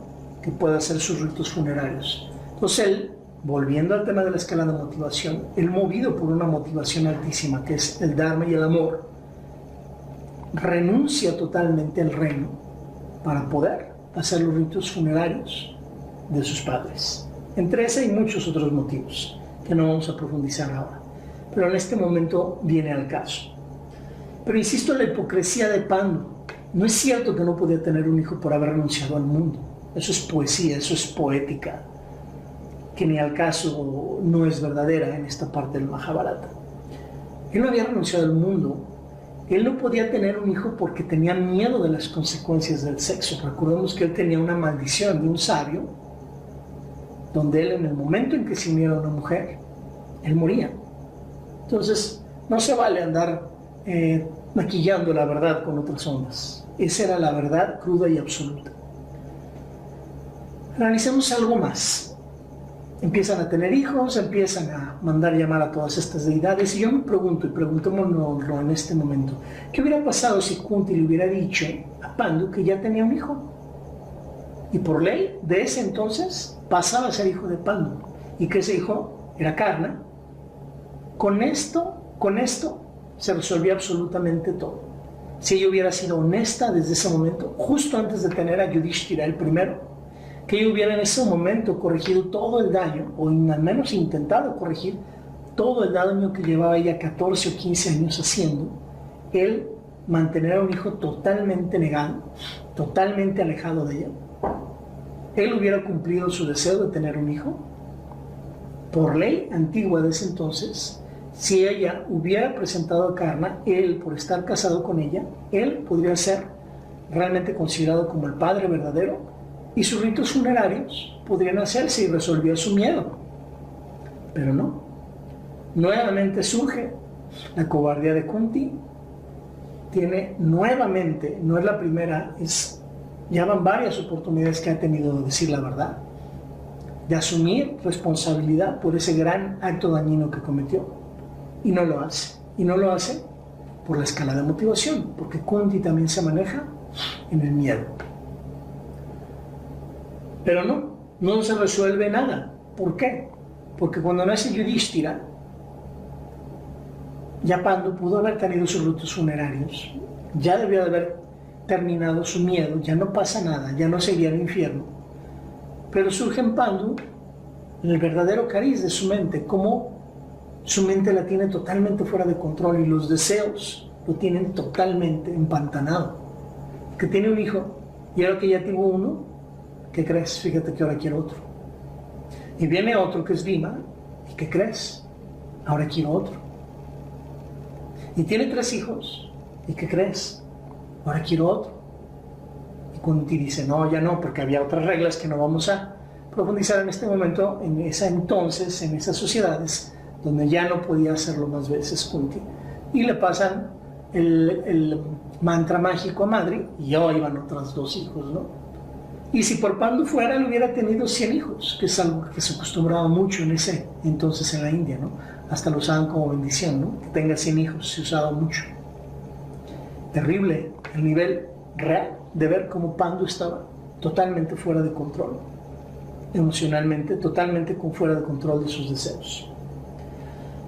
que pueda hacer sus ritos funerarios. Entonces él, volviendo al tema de la escala de motivación, él, movido por una motivación altísima, que es el Dharma y el amor, renuncia totalmente al reino para poder hacer los ritos funerarios de sus padres. Entre ese hay muchos otros motivos que no vamos a profundizar ahora, pero en este momento viene al caso. Pero insisto en la hipocresía de Pandu. No es cierto que no podía tener un hijo por haber renunciado al mundo. Eso es poesía, eso es poética, que ni al caso no es verdadera en esta parte del Mahabharata. Él no había renunciado al mundo. Él no podía tener un hijo porque tenía miedo de las consecuencias del sexo. Recordemos que él tenía una maldición de un sabio, donde él, en el momento en que se uniera a una mujer, él moría. Entonces, no se vale andar maquillando la verdad con otras ondas. Esa era la verdad cruda y absoluta. Analicemos algo más. Empiezan a tener hijos, empiezan a mandar llamar a todas estas deidades, y yo me pregunto, y preguntémonoslo en este momento, ¿qué hubiera pasado si Kunti le hubiera dicho a Pandu que ya tenía un hijo? Y por ley, de ese entonces, pasaba a ser hijo de Pandu, y que ese hijo era Karna. Con esto se resolvía absolutamente todo. Si ella hubiera sido honesta desde ese momento, justo antes de tener a Yudhishthira el primero, que ella hubiera en ese momento corregido todo el daño, o al menos intentado corregir todo el daño que llevaba ella 14 o 15 años haciendo, él mantener a un hijo totalmente negado, totalmente alejado de ella, él hubiera cumplido su deseo de tener un hijo. Por ley antigua de ese entonces, si ella hubiera presentado a Karna, él, por estar casado con ella, él podría ser realmente considerado como el padre verdadero, y sus ritos funerarios podrían hacerse y resolver su miedo. Pero no. Nuevamente surge la cobardía de Kunti. Tiene nuevamente, no es la primera, ya van varias oportunidades que ha tenido de decir la verdad, de asumir responsabilidad por ese gran acto dañino que cometió, y no lo hace. Y no lo hace por la escala de motivación, porque Kunti también se maneja en el miedo. Pero no se resuelve nada. ¿Por qué? Porque cuando nace Yudhishthira, ya Pandu pudo haber tenido sus ritos funerarios, ya debió de haber terminado su miedo, ya no pasa nada, ya no seguía al infierno. Pero surge en Pandu el verdadero cariz de su mente, como su mente la tiene totalmente fuera de control y los deseos lo tienen totalmente empantanado. Que tiene un hijo, y ahora que ya tuvo uno, ¿qué crees? Fíjate que ahora quiero otro. Y viene otro que es Bhima, ¿y qué crees? Ahora quiero otro. Y tiene 3 hijos, ¿y qué crees? Ahora quiero otro. Y Kunti dice, no, ya no, porque había otras reglas que no vamos a profundizar en este momento, en esas sociedades, donde ya no podía hacerlo más veces Kunti. Y le pasan el mantra mágico a Madri, y ya iban otros 2 hijos, ¿no? Y si por Pandu fuera, él hubiera tenido 100 hijos, que es algo que se acostumbraba mucho en ese entonces en la India, ¿no? Hasta lo usaban como bendición, ¿no? Que tenga 100 hijos, se usaba mucho. Terrible el nivel real de ver cómo Pandu estaba totalmente fuera de control, emocionalmente, totalmente fuera de control de sus deseos.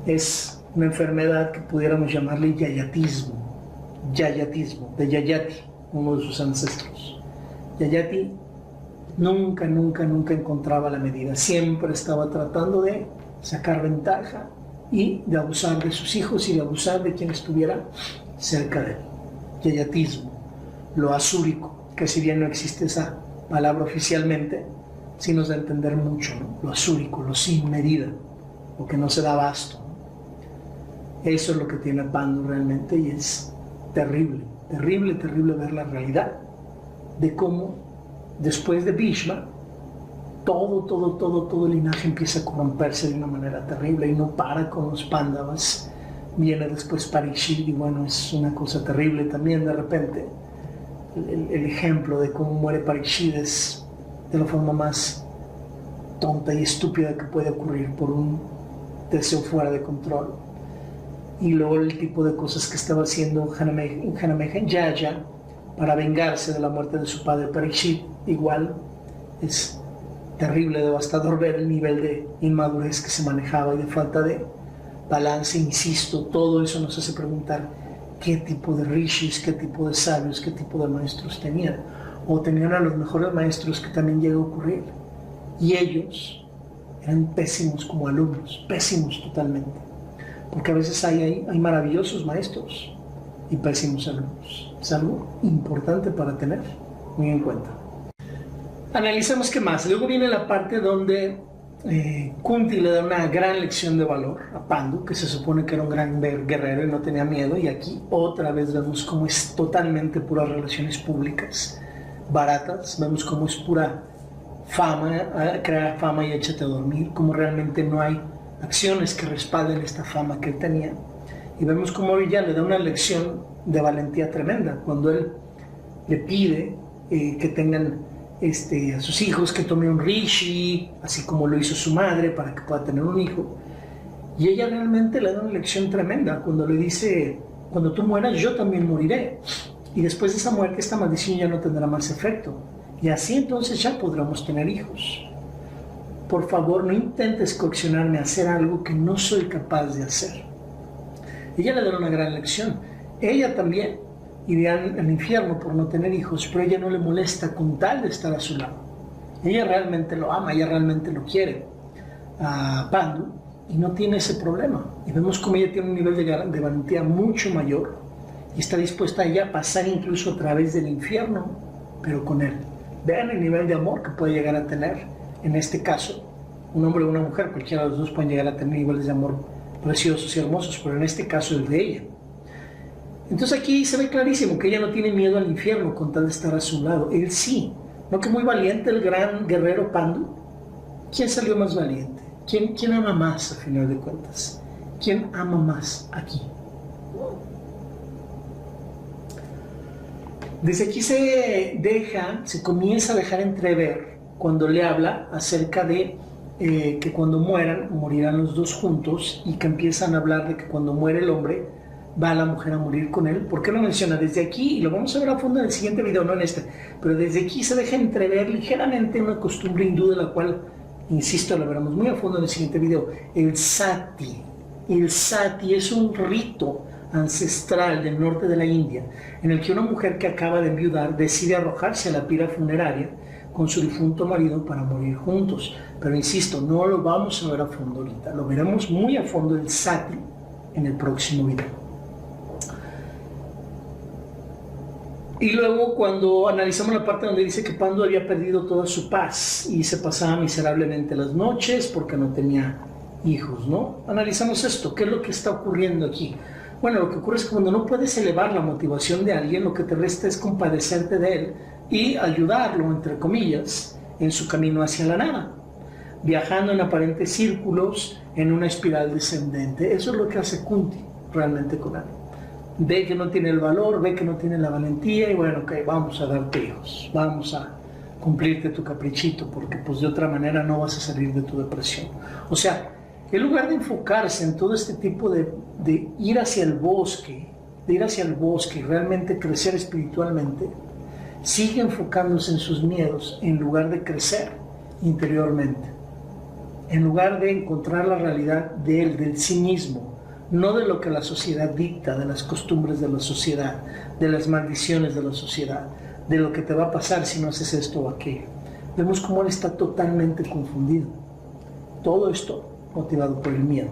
Es una enfermedad que pudiéramos llamarle yayatismo, de Yayati, uno de sus ancestros. Yayati nunca encontraba la medida, siempre estaba tratando de sacar ventaja y de abusar de sus hijos y de abusar de quien estuviera cerca de él. Yayatismo, lo asúrico, que si bien no existe esa palabra oficialmente, sí nos da a entender mucho, ¿no? Lo azúrico, lo sin medida, lo que no se da abasto, ¿no? Eso es lo que tiene Pandu realmente, y es terrible, terrible, terrible ver la realidad de cómo después de Bhishma todo el linaje empieza a corromperse de una manera terrible y no para con los Pándavas. Viene después Parikshit y bueno, es una cosa terrible también de repente. El ejemplo de cómo muere Parikshit es de la forma más tonta y estúpida que puede ocurrir por un deseo fuera de control. Y luego el tipo de cosas que estaba haciendo Janamejanyaya para vengarse de la muerte de su padre Parikshit, igual es terrible, devastador ver el nivel de inmadurez que se manejaba y de falta de balance. Insisto, todo eso nos hace preguntar qué tipo de rishis, qué tipo de sabios, qué tipo de maestros tenían, o tenían a los mejores maestros, que también llega a ocurrir, y ellos eran pésimos como alumnos, pésimos totalmente, porque a veces hay maravillosos maestros y pésimos alumnos. Es algo importante para tener muy en cuenta. Analicemos qué más. Luego viene la parte donde Kunti le da una gran lección de valor a Pandu, que se supone que era un gran guerrero y no tenía miedo, y aquí otra vez vemos cómo es totalmente puras relaciones públicas baratas, vemos cómo es pura fama, crear fama y échate a dormir, cómo realmente no hay acciones que respalden esta fama que él tenía, y vemos cómo ella le da una lección de valentía tremenda cuando él le pide que tengan a sus hijos, que tome un rishi, así como lo hizo su madre, para que pueda tener un hijo. Y ella realmente le da una lección tremenda cuando le dice: cuando tú mueras yo también moriré, y después de esa muerte esta maldición ya no tendrá más efecto, y así entonces ya podremos tener hijos. Por favor, no intentes coaccionarme a hacer algo que no soy capaz de hacer. Ella le da una gran lección. Ella también iría al infierno por no tener hijos, pero ella no le molesta con tal de estar a su lado. Ella realmente lo ama, ella realmente lo quiere a Pandu, y no tiene ese problema. Y vemos como ella tiene un nivel de valentía mucho mayor y está dispuesta ella a pasar incluso a través del infierno, pero con él. Vean el nivel de amor que puede llegar a tener, en este caso, un hombre o una mujer, cualquiera de los dos pueden llegar a tener niveles de amor preciosos y hermosos, pero en este caso el de ella. Entonces aquí se ve clarísimo que ella no tiene miedo al infierno con tal de estar a su lado. Él sí. ¿No que muy valiente el gran guerrero Pandu? ¿Quién salió más valiente? ¿Quién ama más, a final de cuentas? ¿Quién ama más aquí? Desde aquí se comienza a dejar entrever cuando le habla acerca de que cuando mueran, morirán los dos juntos, y que empiezan a hablar de que cuando muere el hombre, va la mujer a morir con él. ¿Por qué lo menciona? Desde aquí, y lo vamos a ver a fondo en el siguiente video, no en este, pero desde aquí se deja entrever ligeramente una costumbre hindú, de la cual, insisto, la veremos muy a fondo en el siguiente video. El sati. El sati es un rito ancestral del norte de la India, en el que una mujer que acaba de enviudar decide arrojarse a la pira funeraria con su difunto marido para morir juntos. Pero insisto, no lo vamos a ver a fondo ahorita, lo veremos muy a fondo el sati en el próximo video. Y luego, cuando analizamos la parte donde dice que Pandu había perdido toda su paz y se pasaba miserablemente las noches porque no tenía hijos, ¿no? Analizamos esto. ¿Qué es lo que está ocurriendo aquí? Bueno, lo que ocurre es que cuando no puedes elevar la motivación de alguien, lo que te resta es compadecerte de él y ayudarlo, entre comillas, en su camino hacia la nada, viajando en aparentes círculos, en una espiral descendente. Eso es lo que hace Kunti realmente con él. Ve que no tiene el valor, ve que no tiene la valentía, y bueno, ok, vamos a darte hijos, vamos a cumplirte tu caprichito, porque pues de otra manera no vas a salir de tu depresión. O sea, en lugar de enfocarse en todo este tipo de ir hacia el bosque, y realmente crecer espiritualmente, sigue enfocándose en sus miedos en lugar de crecer interiormente, en lugar de encontrar la realidad de él, del sí mismo, no de lo que la sociedad dicta, de las costumbres de la sociedad, de las maldiciones de la sociedad, de lo que te va a pasar si no haces esto o aquello. Vemos cómo él está totalmente confundido. Todo esto motivado por el miedo.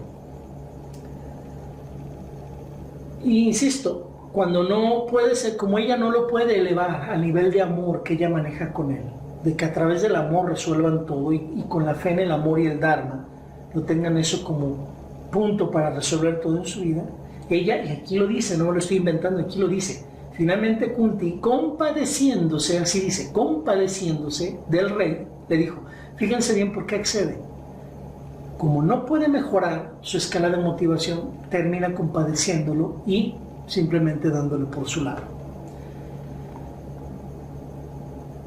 Y insisto, cuando no puede ser, como ella no lo puede elevar al nivel de amor que ella maneja con él, de que a través del amor resuelvan todo y con la fe en el amor y el Dharma, no tengan eso como punto para resolver todo en su vida. Ella, y aquí lo dice, no me lo estoy inventando, aquí lo dice, finalmente Kunti, compadeciéndose, así dice, compadeciéndose del rey, le dijo, fíjense bien por qué accede. Como no puede mejorar su escala de motivación, termina compadeciéndolo y simplemente dándole por su lado.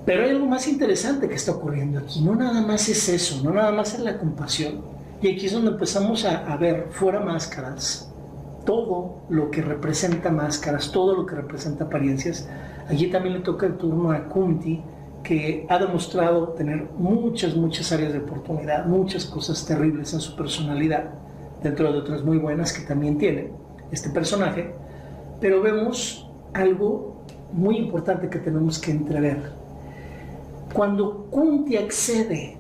Pero hay algo más interesante que está ocurriendo aquí. No nada más es eso, no nada más es la compasión. Y aquí es donde empezamos a ver fuera máscaras, todo lo que representa máscaras, todo lo que representa apariencias. Allí también le toca el turno a Kunti, que ha demostrado tener muchas áreas de oportunidad, muchas cosas terribles en su personalidad, dentro de otras muy buenas que también tiene este personaje. Pero vemos algo muy importante que tenemos que entrever. Cuando Kunti accede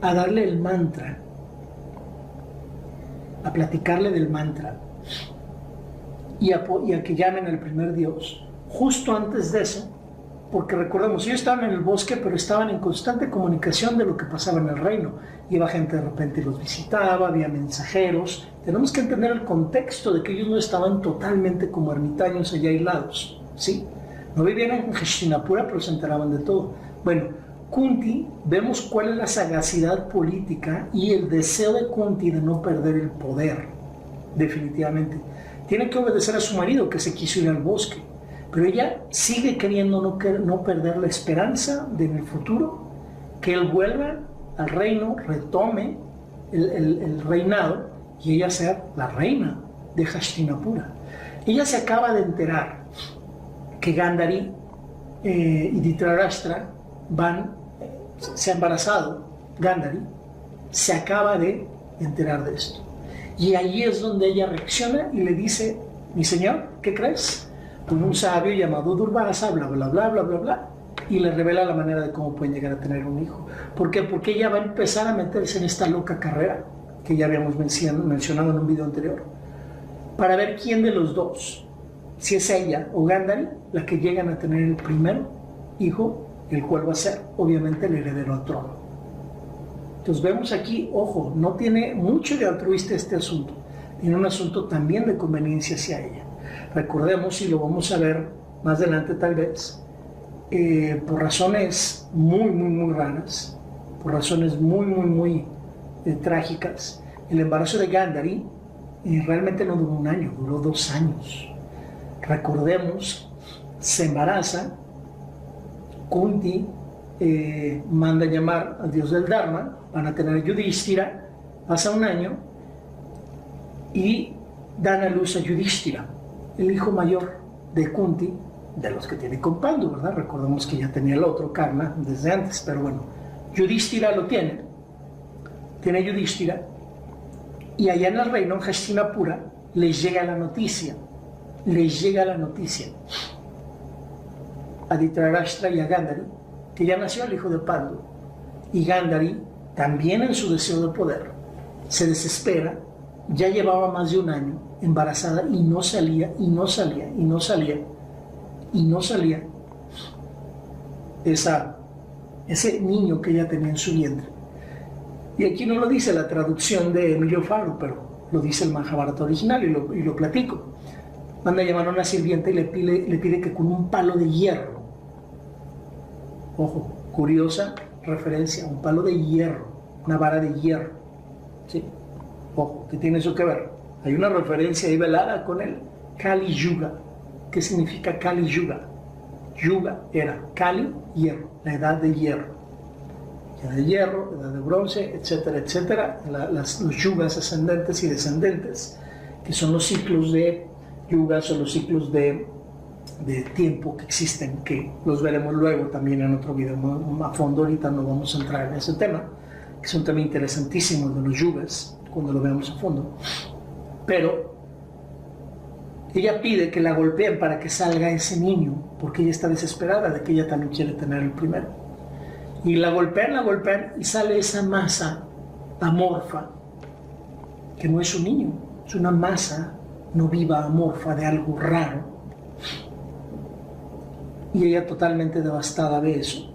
a darle el mantra, a platicarle del mantra y a que llamen al primer dios, justo antes de eso, porque recordemos, ellos estaban en el bosque, pero estaban en constante comunicación de lo que pasaba en el reino. Iba gente de repente y los visitaba, había mensajeros. Tenemos que entender el contexto de que ellos no estaban totalmente como ermitaños allá aislados, ¿sí? No vivían en Hastinapura, pero se enteraban de todo. Bueno, Kunti, vemos cuál es la sagacidad política y el deseo de Kunti de no perder el poder, definitivamente. Tiene que obedecer a su marido, que se quiso ir al bosque, pero ella sigue queriendo no perder la esperanza de en el futuro que él vuelva al reino, retome el reinado y ella sea la reina de Hastinapura. Ella se acaba de enterar que Gandhari y Dhritarashtra se ha embarazado. Gandhari se acaba de enterar de esto. Y ahí es donde ella reacciona y le dice, mi señor, ¿qué crees? Con un sabio llamado Durvasa, bla, bla, bla, bla, bla, bla, y le revela la manera de cómo pueden llegar a tener un hijo. ¿Por qué? Porque ella va a empezar a meterse en esta loca carrera que ya habíamos mencionado en un video anterior, para ver quién de los dos, si es ella o Gandhari, la que llegan a tener el primer hijo, el cual va a ser, obviamente, el heredero al trono. Entonces vemos aquí, ojo, no tiene mucho de altruista este asunto, tiene un asunto también de conveniencia hacia ella. Recordemos, y lo vamos a ver más adelante tal vez, por razones muy raras, por razones muy trágicas, el embarazo de Gandhari realmente no duró un año, duró 2 años. Recordemos, se embaraza, Kunti manda llamar al dios del Dharma, van a tener Yudhishthira, pasa 1 año y dan a luz a Yudhishthira, el hijo mayor de Kunti, de los que tiene con Pandu, ¿verdad? Recordemos que ya tenía el otro, Karna, desde antes, pero bueno, Yudhishthira lo tiene Yudhishthira, y allá en el reino, en Hastinapura, les llega la noticia a Dhritarashtra y a Gandhari, que ya nació el hijo de Pandu, y Gandhari, también en su deseo de poder, se desespera, ya llevaba más de 1 año embarazada y no salía ese niño que ella tenía en su vientre. Y aquí no lo dice la traducción de Emilio Faro, pero lo dice el Mahabharata original y lo platico. Manda a llamar a una sirvienta y le pide que con un palo de hierro, ojo, curiosa referencia, un palo de hierro, una vara de hierro, ¿sí? Ojo, ¿qué tiene eso que ver? Hay una referencia ahí velada con el Kali Yuga. ¿Qué significa Kali Yuga? Yuga era Kali, hierro, la edad de hierro. Edad de hierro, edad de bronce, etcétera, etcétera. Los yugas ascendentes y descendentes, que son los ciclos de yugas o los ciclos de tiempo que existen, que los veremos luego también en otro video a fondo. Ahorita no vamos a entrar en ese tema, que es un tema interesantísimo de los yugas, cuando lo veamos a fondo. Pero ella pide que la golpeen para que salga ese niño, porque ella está desesperada de que ella también quiere tener el primero. Y la golpean y sale esa masa amorfa, que no es un niño, es una masa no viva, amorfa, de algo raro. Y ella totalmente devastada de eso.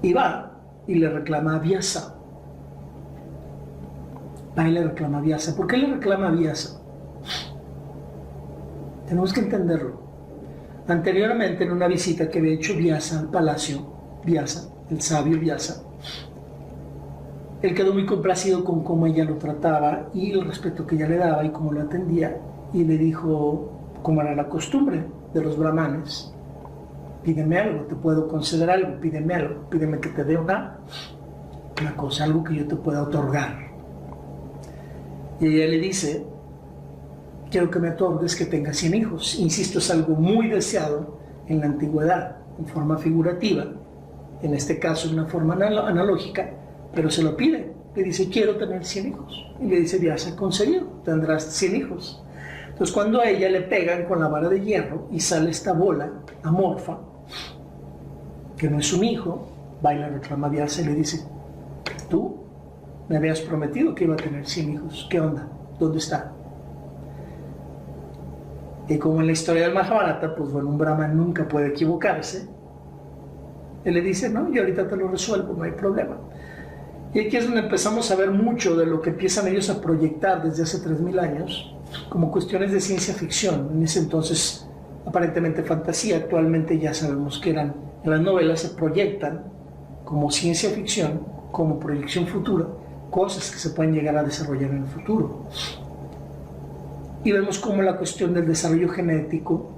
Y va y le reclama a Vyasa. Va y le reclama a Vyasa. ¿Por qué le reclama a Vyasa? Tenemos que entenderlo. Anteriormente, en una visita que había hecho Vyasa al palacio, Vyasa, el sabio Vyasa, él quedó muy complacido con cómo ella lo trataba y el respeto que ella le daba y cómo lo atendía, y le dijo, como era la costumbre de los brahmanes, pídeme algo, te puedo conceder algo, pídeme algo, pídeme que te dé una cosa, algo que yo te pueda otorgar. Y ella le dice, quiero que me otorgues que tenga 100 hijos. Insisto, es algo muy deseado en la antigüedad, en forma figurativa, en este caso en una forma analógica, pero se lo pide. Le dice, quiero tener 100 hijos. Y le dice, ya se ha concedido, tendrás 100 hijos. Entonces, cuando a ella le pegan con la vara de hierro y sale esta bola amorfa, que no es un hijo, va y le reclama a Vyasa y le dice, tú me habías prometido que iba a tener 100 hijos. ¿Qué onda? ¿Dónde está? Y como en la historia del Mahabharata, pues bueno, un brahman nunca puede equivocarse. Él le dice, no, yo ahorita te lo resuelvo, no hay problema. Y aquí es donde empezamos a ver mucho de lo que empiezan ellos a proyectar desde hace 3000 años, como cuestiones de ciencia ficción. En ese entonces, aparentemente fantasía, actualmente ya sabemos que en las novelas se proyectan como ciencia ficción, como proyección futura, cosas que se pueden llegar a desarrollar en el futuro. Y vemos cómo la cuestión del desarrollo genético,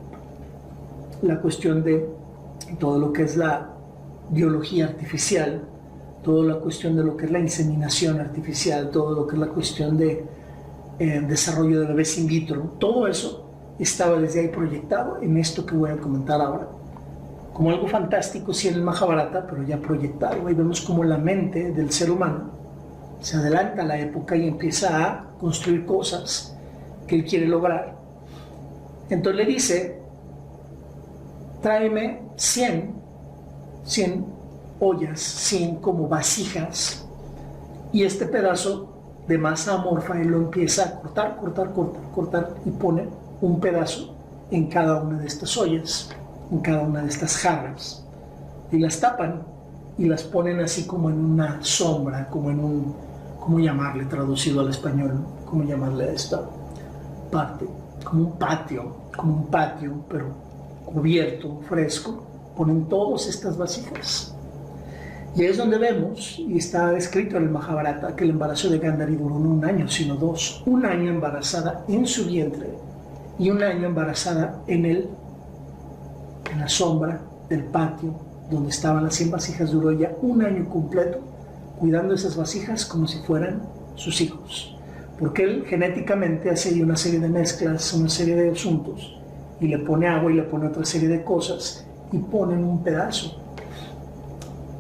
la cuestión de todo lo que es la biología artificial, toda la cuestión de lo que es la inseminación artificial, todo lo que es la cuestión de desarrollo de bebés in vitro, todo eso estaba desde ahí proyectado en esto que voy a comentar ahora. Como algo fantástico, sí, en el Mahabharata, pero ya proyectado. Ahí vemos cómo la mente del ser humano se adelanta a la época y empieza a construir cosas que él quiere lograr. Entonces le dice, tráeme 100 ollas, 100 como vasijas, y este pedazo de masa amorfa él lo empieza a cortar y pone un pedazo en cada una de estas ollas, en cada una de estas jarras, y las tapan y las ponen así como en una sombra, como en un, ¿cómo llamarle traducido al español? ¿Cómo llamarle a esta parte? Como un patio, pero cubierto, fresco, ponen todas estas vasijas. Y es donde vemos, y está escrito en el Mahabharata, que el embarazo de Gandhari duró no 1 año, sino 2. 1 año embarazada en su vientre y 1 año embarazada en la sombra del patio donde estaban las 100 vasijas. Duró ella 1 año completo cuidando esas vasijas como si fueran sus hijos. Porque él genéticamente hace ahí una serie de mezclas, una serie de asuntos, y le pone agua y le pone otra serie de cosas, y ponen un pedazo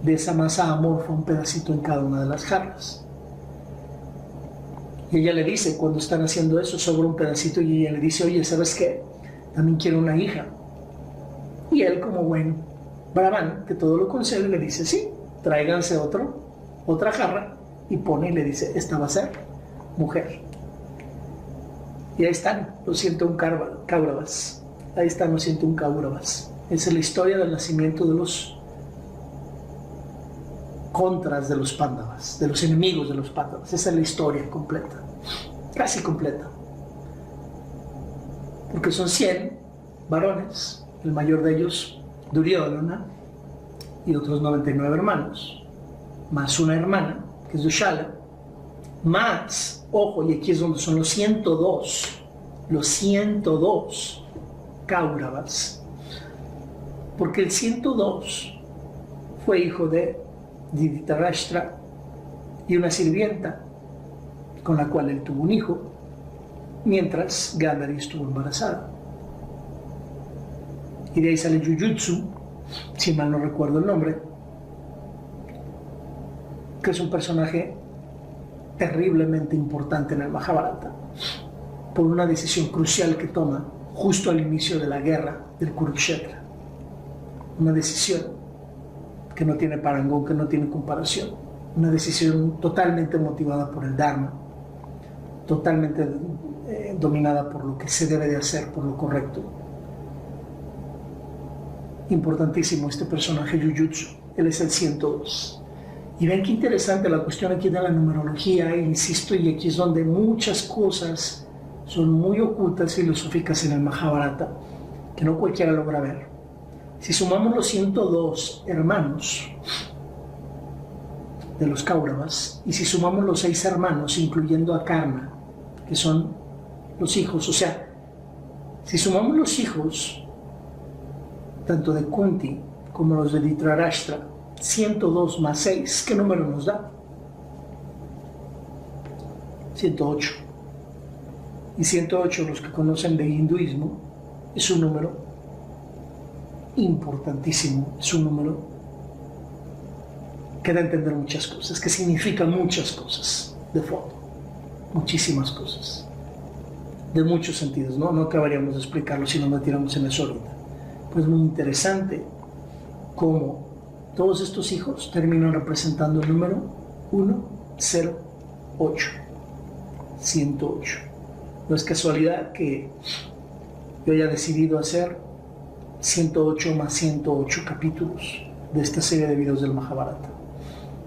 de esa masa amorfa, un pedacito en cada una de las jarras. Y ella le dice, cuando están haciendo eso, sobra un pedacito, y ella le dice, oye, ¿sabes qué? También quiero una hija. Y él, como buen brahman, que todo lo concede, le dice, sí, tráiganse otra jarra, y pone y le dice, esta va a ser mujer. Y ahí están los 101 Kauravas. Ahí están los 101 Kauravas. Esa es la historia del nacimiento de los contras de los Pándavas, de los enemigos de los Pándavas. Esa es la historia completa, casi completa. Porque son 100 varones, el mayor de ellos Duryodhana, y otros 99 hermanos, más una hermana, que es Dushala, más, ojo, y aquí es donde son los 102 Kauravas, porque el 102 fue hijo de Dhritarashtra y una sirvienta con la cual él tuvo un hijo, mientras Gandhari estuvo embarazada. Y de ahí sale Jujutsu, si mal no recuerdo el nombre, que es un personaje terriblemente importante en el Mahabharata, por una decisión crucial que toma justo al inicio de la guerra del Kurukshetra. Una decisión que no tiene parangón, que no tiene comparación. Una decisión totalmente motivada por el Dharma, totalmente dominada por lo que se debe de hacer, por lo correcto. Importantísimo este personaje Jujutsu. él es el 102. Y ven qué interesante la cuestión aquí de la numerología, insisto, y aquí es donde muchas cosas son muy ocultas filosóficas en el Mahabharata, que no cualquiera logra ver. Si sumamos los 102 hermanos de los Kauravas, y si sumamos los 6 hermanos, incluyendo a Karna, que son los hijos, o sea, si sumamos los hijos, tanto de Kunti como los de Dhritarashtra, 102 más 6, ¿qué número nos da? 108. Y 108, los que conocen del hinduismo, es un número importantísimo, es un número que da a entender muchas cosas, que significa muchas cosas de fondo, muchísimas cosas, de muchos sentidos, ¿no? No acabaríamos de explicarlo si nos metiéramos en eso ahorita. Pues muy interesante cómo todos estos hijos terminan representando el número 108, 108. No es casualidad que yo haya decidido hacer 108 más 108 capítulos de esta serie de videos del Mahabharata.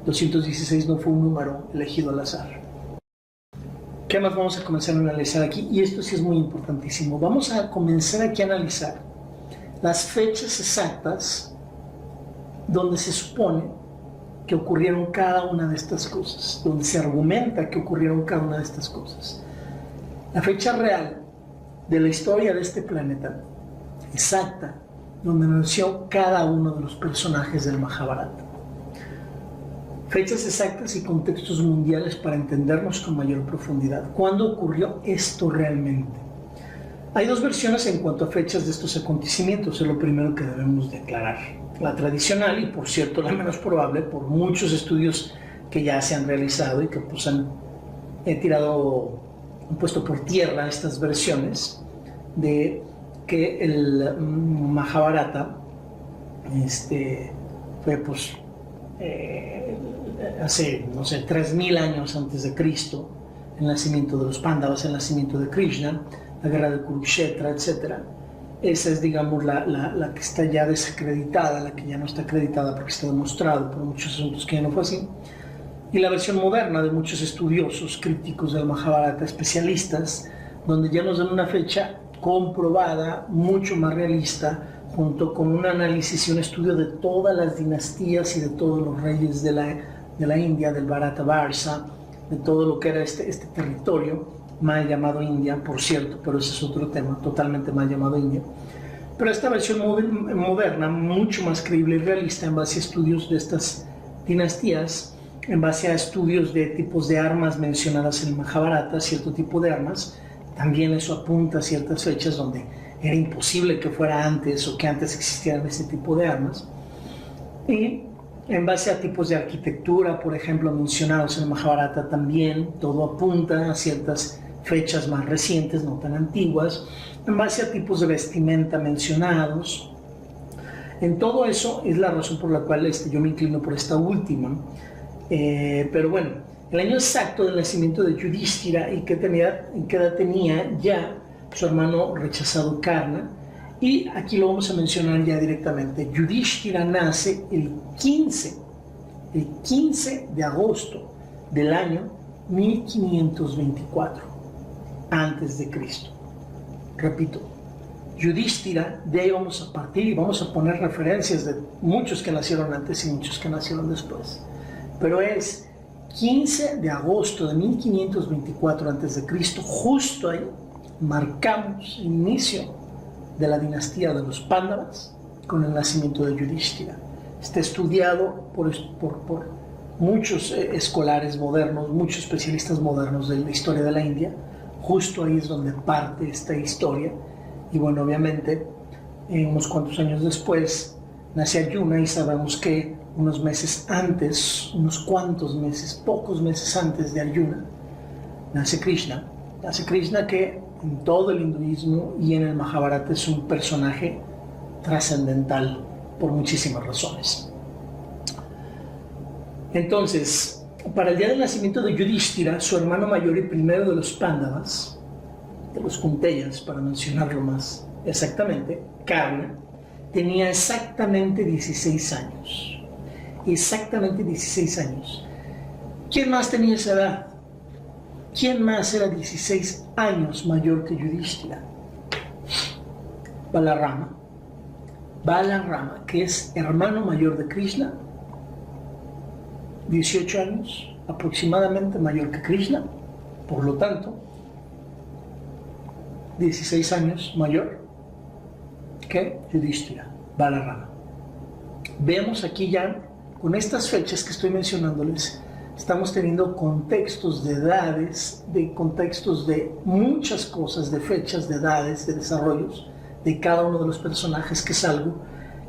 216 no fue un número elegido al azar. ¿Qué más vamos a comenzar a analizar aquí? Y esto sí es muy importantísimo. Vamos a comenzar aquí a analizar las fechas exactas donde se supone que ocurrieron cada una de estas cosas, donde se argumenta que ocurrieron cada una de estas cosas. La fecha real de la historia de este planeta, exacta, donde nació cada uno de los personajes del Mahabharata. Fechas exactas y contextos mundiales para entendernos con mayor profundidad. ¿Cuándo ocurrió esto realmente? Hay dos versiones en cuanto a fechas de estos acontecimientos, es lo primero que debemos de aclarar. La tradicional y, por cierto, la menos probable por muchos estudios que ya se han realizado y que pues han puesto por tierra estas versiones de que el Mahabharata fue pues hace, no sé, 3000 años antes de Cristo, el nacimiento de los Pándavas, el nacimiento de Krishna, la guerra de Kurukshetra, etc. Esa es, digamos, la que está ya desacreditada, la que ya no está acreditada porque está demostrado por muchos asuntos que ya no fue así. Y la versión moderna de muchos estudiosos, críticos del Mahabharata, especialistas, donde ya nos dan una fecha comprobada, mucho más realista, junto con un análisis y un estudio de todas las dinastías y de todos los reyes de la India, del Bharatavarsa, de todo lo que era este territorio mal llamado India, por cierto, pero ese es otro tema, totalmente mal llamado India. Pero esta versión moderna, mucho más creíble y realista en base a estudios de estas dinastías, en base a estudios de tipos de armas mencionadas en el Mahabharata, cierto tipo de armas, también eso apunta a ciertas fechas donde era imposible que fuera antes o que antes existieran ese tipo de armas. Y en base a tipos de arquitectura, por ejemplo, mencionados en el Mahabharata también, todo apunta a ciertas fechas más recientes, no tan antiguas, en base a tipos de vestimenta mencionados. En todo eso es la razón por la cual yo me inclino por esta última. Pero bueno, el año exacto del nacimiento de Yudhishthira y qué edad tenía ya su hermano rechazado Karna, y aquí lo vamos a mencionar ya directamente. Yudhishthira nace el 15 de agosto del año 1524 antes de Cristo. Repito, Yudhishthira, de ahí vamos a partir y vamos a poner referencias de muchos que nacieron antes y muchos que nacieron después. Pero es 15 de agosto de 1524 antes de Cristo, justo ahí marcamos el inicio de la dinastía de los Pándavas con el nacimiento de Yudhishthira. Está estudiado por muchos escolares modernos, muchos especialistas modernos de la historia de la India. Justo ahí es donde parte esta historia. Y bueno, obviamente, unos cuantos años después, nace Arjuna y sabemos que unos cuantos meses, pocos meses antes de Arjuna, nace Krishna. Nace Krishna, que en todo el hinduismo y en el Mahabharata es un personaje trascendental por muchísimas razones. Entonces, para el día del nacimiento de Yudhishthira, su hermano mayor y primero de los Pándavas, de los Kunteyas, para mencionarlo más exactamente, Karna, tenía exactamente 16 años. exactamente 16 años. ¿Quién más tenía esa edad? ¿Quién más era 16 años mayor que Yudhishthira? Balarama. Balarama, que es hermano mayor de Krishna, 18 años aproximadamente mayor que Krishna, por lo tanto, 16 años mayor que Yudhishthira, Balarama. Vemos aquí ya, con estas fechas que estoy mencionándoles, estamos teniendo contextos de edades, de contextos de muchas cosas, de fechas, de edades, de desarrollos de cada uno de los personajes, que es algo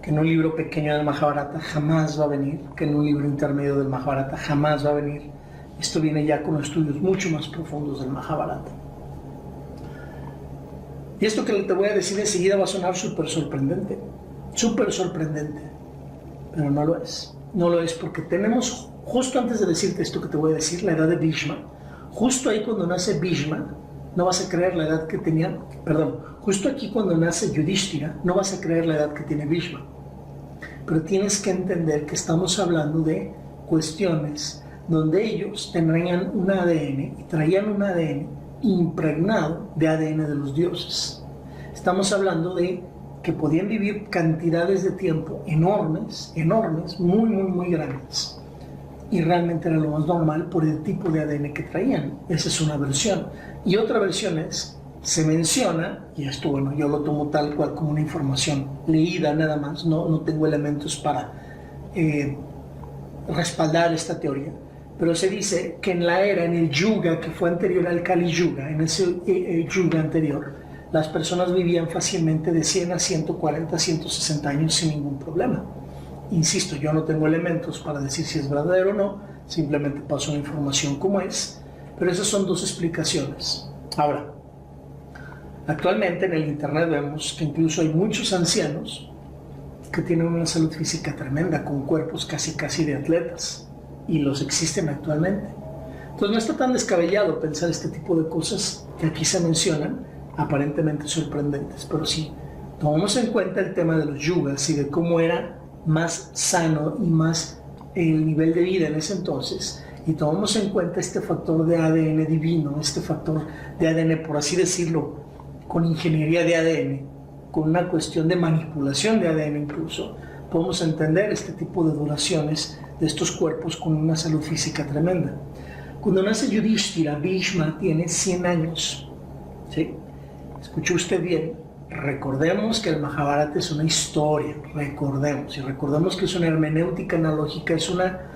que en un libro pequeño del Mahabharata jamás va a venir, que en un libro intermedio del Mahabharata jamás va a venir. Esto viene ya con estudios mucho más profundos del Mahabharata. Y esto que te voy a decir enseguida va a sonar súper sorprendente, pero no lo es. No lo es porque tenemos, justo antes de decirte esto que te voy a decir, la edad de Bhishma. Justo ahí cuando nace Bhishma, no vas a creer la edad que tenía, justo aquí cuando nace Yudhishthira, no vas a creer la edad que tiene Bhishma. Pero tienes que entender que estamos hablando de cuestiones donde ellos traían un ADN impregnado de ADN de los dioses. Estamos hablando de que podían vivir cantidades de tiempo enormes, muy grandes. Y realmente era lo más normal por el tipo de ADN que traían. Esa es una versión. Y otra versión es, se menciona, y esto bueno, yo lo tomo tal cual como una información leída nada más, no tengo elementos para respaldar esta teoría, pero se dice que en el Yuga que fue anterior al Kali Yuga, en ese Yuga anterior, las personas vivían fácilmente de 100 a 140, 160 años sin ningún problema. Insisto, yo no tengo elementos para decir si es verdadero o no, simplemente paso la información como es, pero esas son dos explicaciones. Ahora, actualmente en el internet vemos que incluso hay muchos ancianos que tienen una salud física tremenda, con cuerpos casi de atletas, y los existen actualmente. Entonces no está tan descabellado pensar este tipo de cosas que aquí se mencionan, aparentemente sorprendentes, pero sí, tomamos en cuenta el tema de los yugas y de cómo era más sano y más el nivel de vida en ese entonces, y tomamos en cuenta este factor de ADN divino, este factor de ADN, por así decirlo, con ingeniería de ADN, con una cuestión de manipulación de ADN incluso, podemos entender este tipo de duraciones de estos cuerpos con una salud física tremenda. Cuando nace Yudhishthira, Bhishma tiene 100 años, ¿sí? Escuchó usted bien. Recordemos que el Mahabharata es una historia, recordemos que es una hermenéutica analógica, es una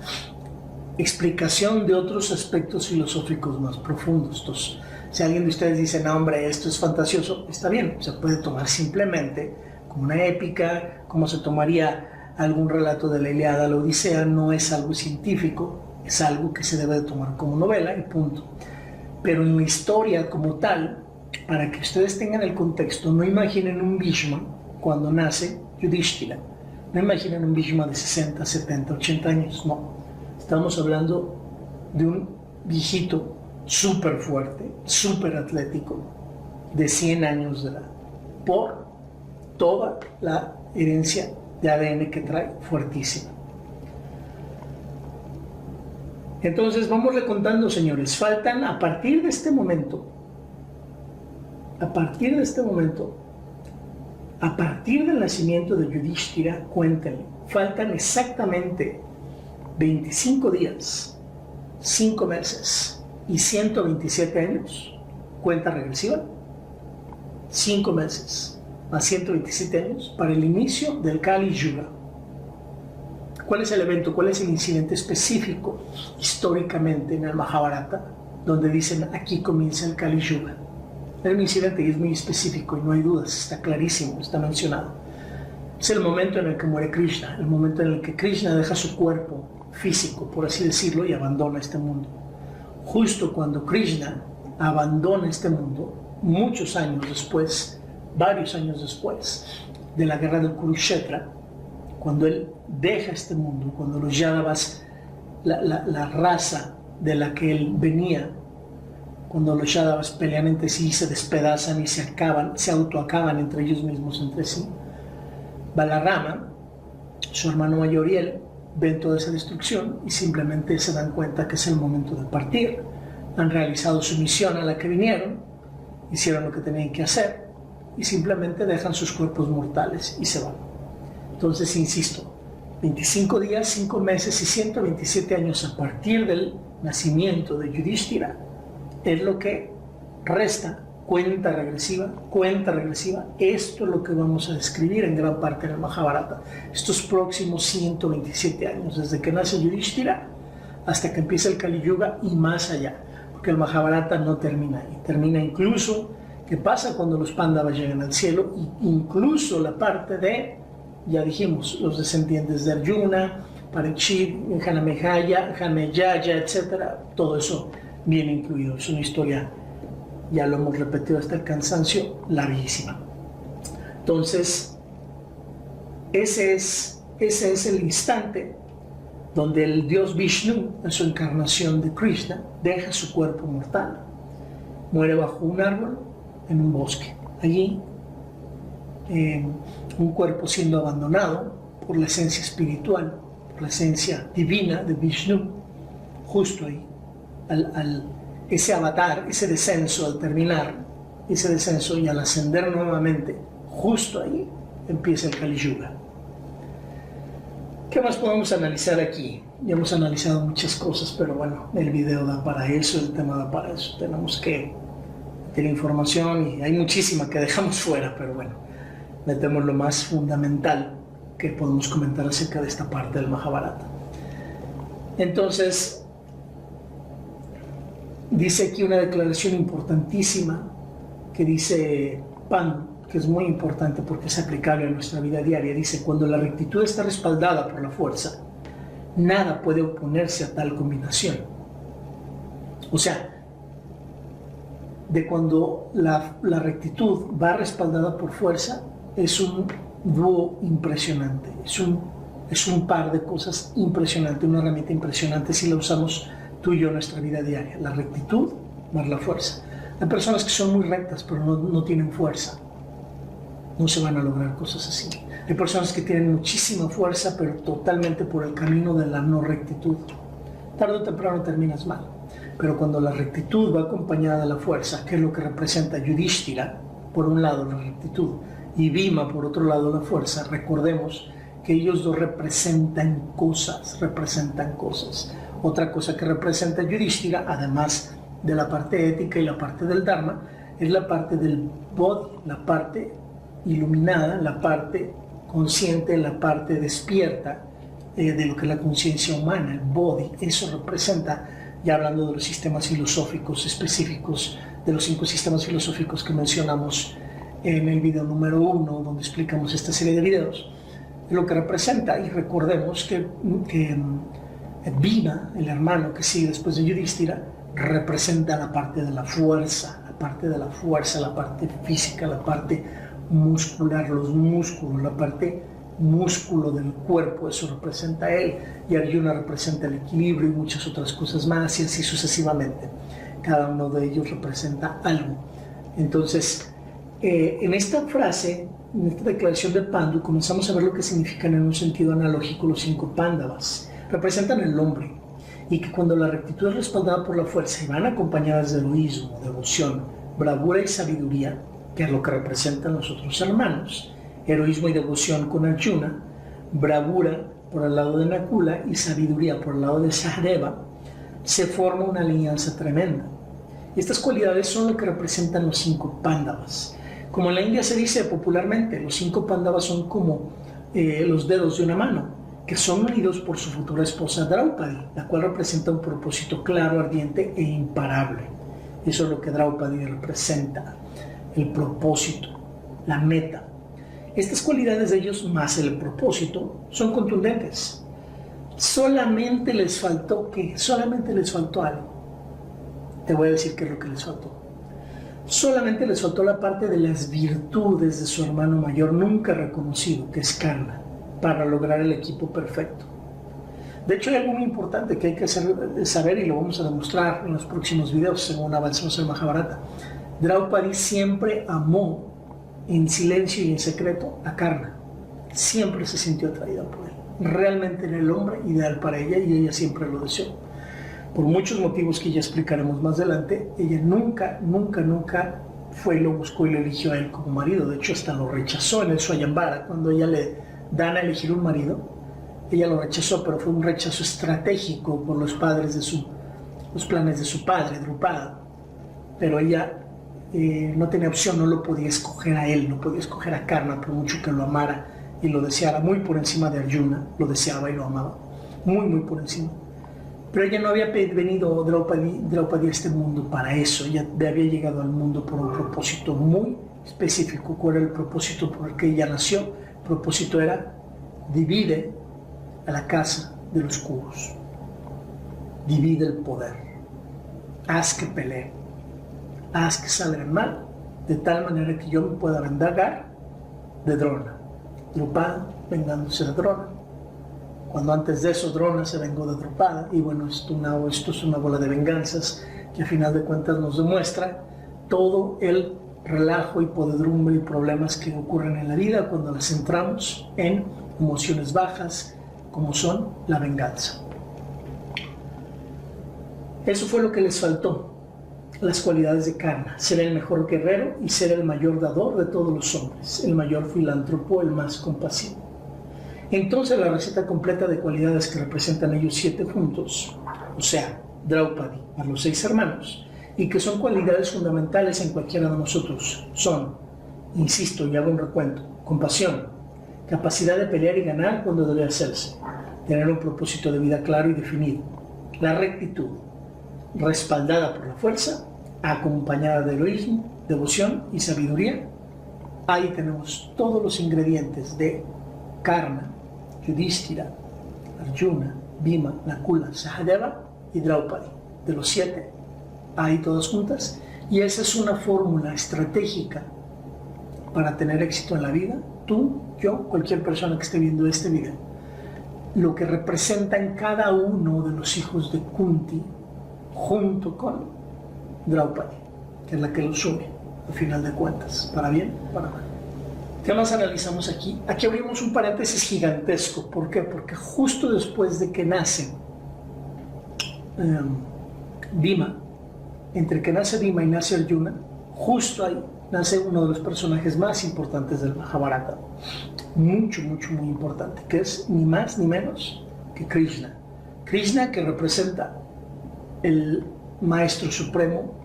explicación de otros aspectos filosóficos más profundos. Entonces, si alguien de ustedes dice, no hombre, esto es fantasioso, está bien, se puede tomar simplemente como una épica, como se tomaría algún relato de la Ilíada, la Odisea, no es algo científico, es algo que se debe de tomar como novela y punto. Pero en la historia como tal, para que ustedes tengan el contexto, no imaginen un Bhishma cuando nace Yudhishthira, no imaginen un Bhishma de 60, 70, 80 años, no. Estamos hablando de un viejito súper fuerte, súper atlético, de 100 años de edad, por toda la herencia de ADN que trae, fuertísima. Entonces vamos recontando, señores, faltan a partir de este momento, a partir del nacimiento de Yudhishthira, cuéntenle, faltan exactamente 25 días, 5 meses y 127 años, cuenta regresiva, 5 meses a 127 años para el inicio del Kali Yuga. ¿Cuál es el evento? ¿Cuál es el incidente específico históricamente en el Mahabharata donde dicen aquí comienza el Kali Yuga? Es un incidente y es muy específico y no hay dudas, está clarísimo, está mencionado. Es el momento en el que muere Krishna, el momento en el que Krishna deja su cuerpo físico, por así decirlo, y abandona este mundo. Justo cuando Krishna abandona este mundo, muchos años después, varios años después de la guerra del Kurukshetra, cuando él deja este mundo, cuando los Yadavas, la raza de la que él venía, cuando los Yadavas pelean entre sí, se despedazan y se autoacaban entre ellos mismos, entre sí, Balarama, su hermano mayor y él, ven toda esa destrucción y simplemente se dan cuenta que es el momento de partir. Han realizado su misión a la que vinieron, hicieron lo que tenían que hacer y simplemente dejan sus cuerpos mortales y se van. Entonces, insisto, 25 días, 5 meses y 127 años a partir del nacimiento de Yudhishthira es lo que resta. Cuenta regresiva. Esto es lo que vamos a describir en gran parte en el Mahabharata. Estos próximos 127 años, desde que nace Yudhishthira hasta que empieza el Kali Yuga y más allá. Porque el Mahabharata no termina ahí. Termina incluso qué pasa cuando los Pándavas llegan al cielo, e incluso la parte de, ya dijimos, los descendientes de Arjuna, Parikshit, Janmeyaya, etc. Todo eso viene incluido. Es una historia, ya lo hemos repetido hasta el cansancio, larguísima. Entonces, ese es el instante donde el dios Vishnu, en su encarnación de Krishna, deja su cuerpo mortal, muere bajo un árbol en un bosque. Allí, un cuerpo siendo abandonado por la esencia espiritual, por la esencia divina de Vishnu, justo ahí, ese avatar, ese descenso, al terminar ese descenso y al ascender nuevamente, justo ahí empieza el Kali Yuga. ¿Qué más podemos analizar aquí? Ya hemos analizado muchas cosas, pero bueno, el video da para eso, el tema da para eso. Tenemos que tener información y hay muchísima que dejamos fuera, pero bueno, metemos lo más fundamental que podemos comentar acerca de esta parte del Mahabharata. Entonces, dice aquí una declaración importantísima que dice Pandu, que es muy importante porque es aplicable a nuestra vida diaria. Dice: cuando la rectitud está respaldada por la fuerza, nada puede oponerse a tal combinación. O sea, de cuando la rectitud va respaldada por fuerza, es un dúo impresionante, es un par de cosas impresionantes, una herramienta impresionante si la usamos tú y yo en nuestra vida diaria. La rectitud más la fuerza. Hay personas que son muy rectas pero no tienen fuerza. No se van a lograr cosas así. Hay personas que tienen muchísima fuerza, pero totalmente por el camino de la no rectitud. Tarde o temprano terminas mal. Pero cuando la rectitud va acompañada de la fuerza, que es lo que representa Yudhishthira, por un lado la rectitud, y Bhima, por otro lado la fuerza, recordemos que ellos dos representan cosas. Otra cosa que representa Yudhishthira, además de la parte ética y la parte del Dharma, es la parte del Bodhi, la parte iluminada, la parte consciente, la parte despierta de lo que es la conciencia humana, el Bodhi. Eso representa, ya hablando de los sistemas filosóficos específicos, de los 5 sistemas filosóficos que mencionamos en el video número 1, donde explicamos esta serie de videos, lo que representa. Y recordemos que Bhima, el hermano que sigue después de Yudhishthira, representa la parte de la fuerza, la parte física, la parte muscular, los músculos, la parte músculo del cuerpo. Eso representa a él, y Arjuna representa el equilibrio y muchas otras cosas más, y así sucesivamente. Cada uno de ellos representa algo. Entonces, en esta frase, en esta declaración de Pandu, comenzamos a ver lo que significan en un sentido analógico los 5 Pándavas. Representan el hombre, y que cuando la rectitud es respaldada por la fuerza y van acompañadas de heroísmo, devoción, bravura y sabiduría, que es lo que representan los otros hermanos, heroísmo y devoción con Arjuna, bravura por el lado de Nakula y sabiduría por el lado de Sahadeva, se forma una alianza tremenda. Y estas cualidades son lo que representan los 5 Pándavas. Como en la India se dice popularmente, los 5 Pándavas son como los dedos de una mano, que son unidos por su futura esposa Draupadi, la cual representa un propósito claro, ardiente e imparable. Eso es lo que Draupadi representa, el propósito, la meta. Estas cualidades de ellos, más el propósito, son contundentes. Solamente les faltó algo. Te voy a decir qué es lo que les faltó. Solamente les faltó la parte de las virtudes de su hermano mayor nunca reconocido, que es Karna, para lograr el equipo perfecto. De hecho, hay algo muy importante que hay que saber, y lo vamos a demostrar en los próximos videos según avancemos en el Mahabharata. Draupadi siempre amó en silencio y en secreto a Karna. Siempre se sintió atraída por él. realmente era el hombre ideal para ella y ella siempre lo deseó. Por muchos motivos que ya explicaremos más adelante, ella nunca fue y lo buscó y lo eligió a él como marido. De hecho, hasta lo rechazó en el Swayambara. Cuando ella le dan a elegir un marido, ella lo rechazó, pero fue un rechazo estratégico por los planes de su padre, Drupada. Pero ella no tenía opción, no lo podía escoger a él, no podía escoger a Karna, por mucho que lo amara y lo deseara, muy por encima de Arjuna, lo deseaba y lo amaba, muy por encima. Pero ella no había venido Draupadi a este mundo para eso. Ella había llegado al mundo por un propósito muy específico. ¿Cuál era el propósito por el que ella nació? El propósito era: divide a la casa de los Kurus, divide el poder, haz que peleen, haz que salgan mal, de tal manera que yo me pueda vengar de Drona. Drupada vengándose de Drona, cuando antes de eso Drona se vengó de Drupada. Y bueno, esto es una bola de venganzas que a final de cuentas nos demuestra todo el relajo y podredumbre y problemas que ocurren en la vida cuando las centramos en emociones bajas como son la venganza. Eso fue lo que les faltó, las cualidades de Karna: ser el mejor guerrero y ser el mayor dador de todos los hombres, el mayor filántropo, el más compasivo. Entonces la receta completa de cualidades que representan ellos 7 juntos, o sea, Draupadi, a los 6 hermanos, y que son cualidades fundamentales en cualquiera de nosotros, son, insisto y hago un recuento: compasión, capacidad de pelear y ganar cuando debe hacerse, tener un propósito de vida claro y definido, la rectitud, respaldada por la fuerza, acompañada de heroísmo, devoción y sabiduría. Ahí tenemos todos los ingredientes de Karna, Yudhishthira, Arjuna, Bhima, Nakula, Sahadeva y Draupadi. De los 7, ahí todas juntas. Y esa es una fórmula estratégica para tener éxito en la vida. Tú, yo, cualquier persona que esté viendo este video, lo que representa en cada uno de los hijos de Kunti, junto con Draupadi, que es la que los une, al final de cuentas, para bien, para mal. ¿Qué más analizamos aquí? Aquí abrimos un paréntesis gigantesco. ¿Por qué? Porque justo después de que nace Bhima, entre que nace Bhima y nace Arjuna, justo ahí nace uno de los personajes más importantes del Mahabharata, muy importante, que es ni más ni menos que Krishna. Krishna, que representa el Maestro Supremo,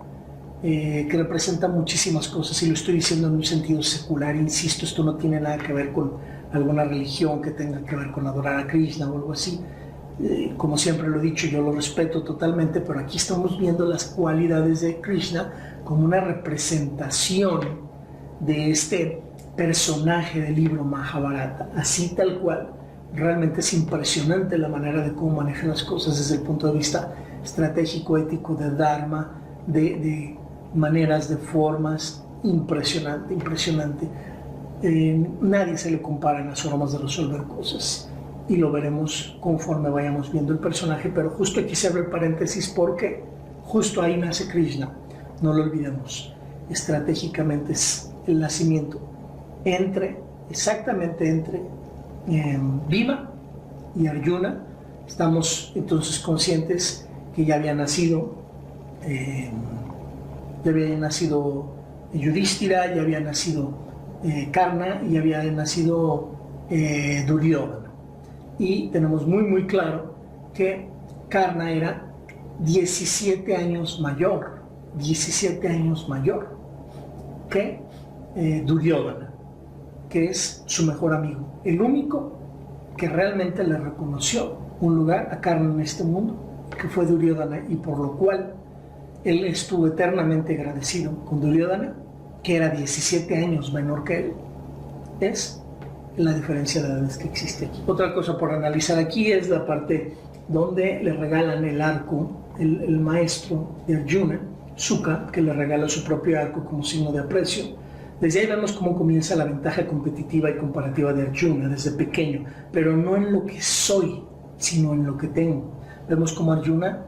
que representa muchísimas cosas, y lo estoy diciendo en un sentido secular, insisto, esto no tiene nada que ver con alguna religión que tenga que ver con adorar a Krishna o algo así. Como siempre lo he dicho, yo lo respeto totalmente, pero aquí estamos viendo las cualidades de Krishna como una representación de este personaje del libro Mahabharata, así tal cual. Realmente es impresionante la manera de cómo manejan las cosas desde el punto de vista estratégico, ético, de dharma, de maneras, de formas. Impresionante. Nadie se le compara en las formas de resolver cosas, y lo veremos conforme vayamos viendo el personaje. Pero justo aquí se abre el paréntesis porque justo ahí nace Krishna, no lo olvidemos. Estratégicamente es el nacimiento exactamente entre Bhima y Arjuna. Estamos entonces conscientes que ya había nacido Yudhishthira, ya había nacido Karna y ya había nacido Duryodhana. Y tenemos muy claro que Karna era 17 años mayor que Duryodhana, que es su mejor amigo, el único que realmente le reconoció un lugar a Karna en este mundo, que fue Duryodhana, y por lo cual él estuvo eternamente agradecido con Duryodhana, que era 17 años menor que él. Es la diferencia de edades que existe aquí. Otra cosa por analizar aquí es la parte donde le regalan el arco, el maestro de Arjuna, Sukha, que le regala su propio arco como signo de aprecio. Desde ahí vemos cómo comienza la ventaja competitiva y comparativa de Arjuna desde pequeño, pero no en lo que soy, sino en lo que tengo. Vemos cómo Arjuna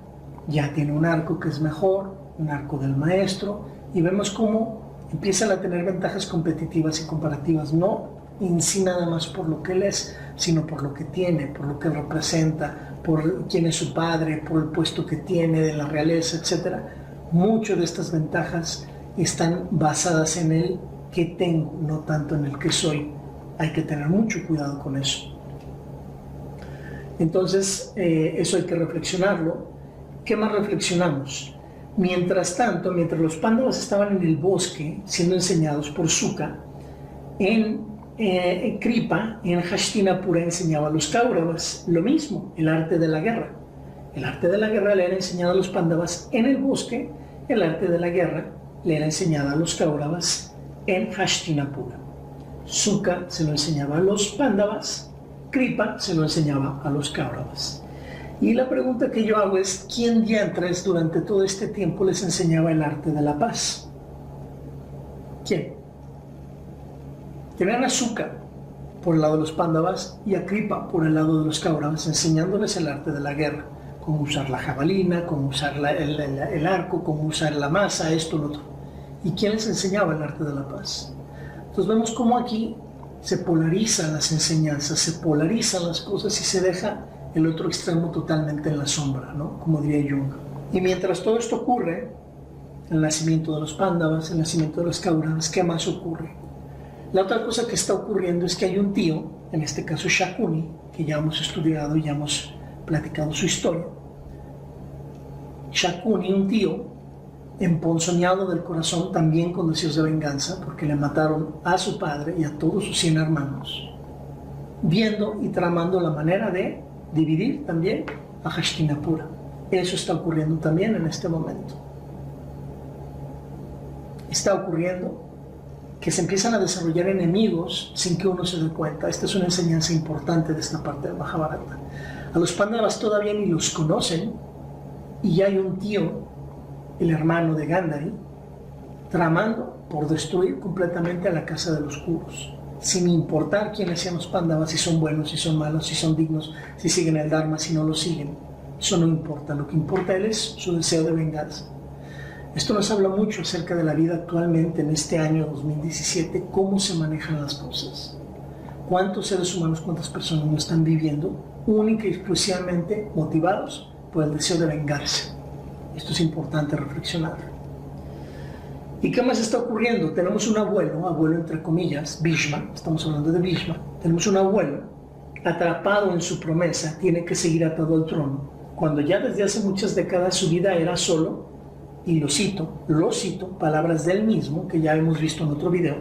ya tiene un arco que es mejor, un arco del maestro, y vemos cómo empiezan a tener ventajas competitivas y comparativas, no en sí nada más por lo que él es, sino por lo que tiene, por lo que representa, por quién es su padre, por el puesto que tiene de la realeza, etc. Muchas de estas ventajas están basadas en el que tengo, no tanto en el que soy. Hay que tener mucho cuidado con eso. Entonces, eso hay que reflexionarlo. ¿Qué más reflexionamos? Mientras tanto, mientras los Pándavas estaban en el bosque siendo enseñados por Shuka, en Kripa, en Hastinapura, enseñaba a los Kauravas lo mismo, el arte de la guerra. El arte de la guerra le era enseñado a los Pándavas en el bosque, el arte de la guerra le era enseñado a los Kauravas en Hastinapura. Shuka se lo enseñaba a los Pándavas, Kripa se lo enseñaba a los Kauravas. Y la pregunta que yo hago es, ¿quién diantres durante todo este tiempo les enseñaba el arte de la paz? ¿Quién? Tenían a Shuka por el lado de los Pándavas y a Kripa por el lado de los Kauravas, enseñándoles el arte de la guerra, cómo usar la jabalina, cómo usar el arco, cómo usar la maza, esto, lo otro. ¿Y quién les enseñaba el arte de la paz? Entonces vemos cómo aquí se polarizan las enseñanzas, se polarizan las cosas y se deja el otro extremo totalmente en la sombra, ¿no? Como diría Jung. Y mientras todo esto ocurre, el nacimiento de los Pándavas, el nacimiento de los Kauravas, ¿qué más ocurre? La otra cosa que está ocurriendo es que hay un tío, en este caso Shakuni, que ya hemos estudiado y ya hemos platicado su historia. Shakuni, un tío emponzoñado del corazón, también con deseos de venganza, porque le mataron a su padre y a todos sus 100 hermanos, viendo y tramando la manera de dividir también a Hastinapura. Eso está ocurriendo también en este momento. Está ocurriendo que se empiezan a desarrollar enemigos sin que uno se dé cuenta. Esta es una enseñanza importante de esta parte del Mahabharata. A los Pándavas todavía ni los conocen y ya hay un tío, el hermano de Gandhari, tramando por destruir completamente a la casa de los Kurus, sin importar quiénes sean los Pándavas, si son buenos, si son malos, si son dignos, si siguen el Dharma, si no lo siguen. Eso no importa. Lo que importa él es su deseo de venganza. Esto nos habla mucho acerca de la vida actualmente en este año 2017, cómo se manejan las cosas. ¿Cuántos seres humanos, cuántas personas no están viviendo única y exclusivamente motivados por el deseo de vengarse? Esto es importante reflexionar. ¿Y qué más está ocurriendo? Tenemos un abuelo entre comillas, Bhishma, estamos hablando de Bhishma, tenemos un abuelo atrapado en su promesa, tiene que seguir atado al trono, cuando ya desde hace muchas décadas su vida era solo, y lo cito, palabras del mismo, que ya hemos visto en otro video.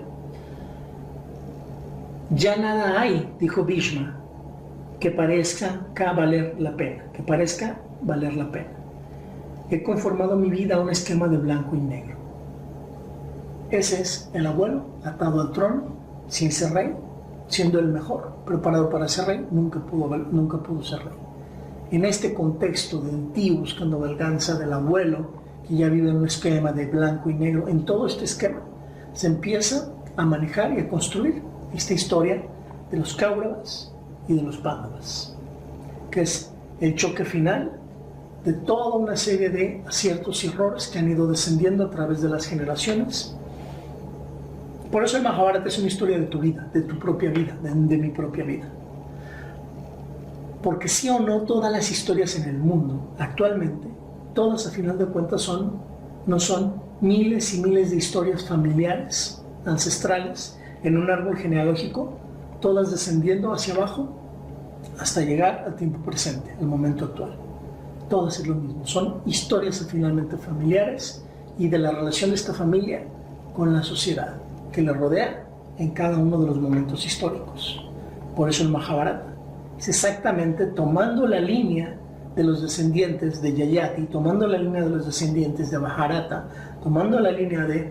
Ya nada hay, dijo Bhishma, que parezca valer la pena, He conformado mi vida a un esquema de blanco y negro. Ese es el abuelo, atado al trono, sin ser rey, siendo el mejor, preparado para ser rey, nunca pudo ser rey. En este contexto del tío buscando venganza, del abuelo, que ya vive en un esquema de blanco y negro, en todo este esquema se empieza a manejar y a construir esta historia de los Kauravas y de los Pándavas, que es el choque final de toda una serie de aciertos y errores que han ido descendiendo a través de las generaciones. Por eso el Mahabharata es una historia de tu vida, de tu propia vida, de mi propia vida. Porque sí o no, todas las historias en el mundo actualmente, todas a final de cuentas no son miles y miles de historias familiares, ancestrales, en un árbol genealógico, todas descendiendo hacia abajo hasta llegar al tiempo presente, al momento actual. Todas es lo mismo, son historias finalmente familiares y de la relación de esta familia con la sociedad que le rodea en cada uno de los momentos históricos. Por eso el Mahabharata es exactamente tomando la línea de los descendientes de Yayati, tomando la línea de los descendientes de Bharata, tomando la línea de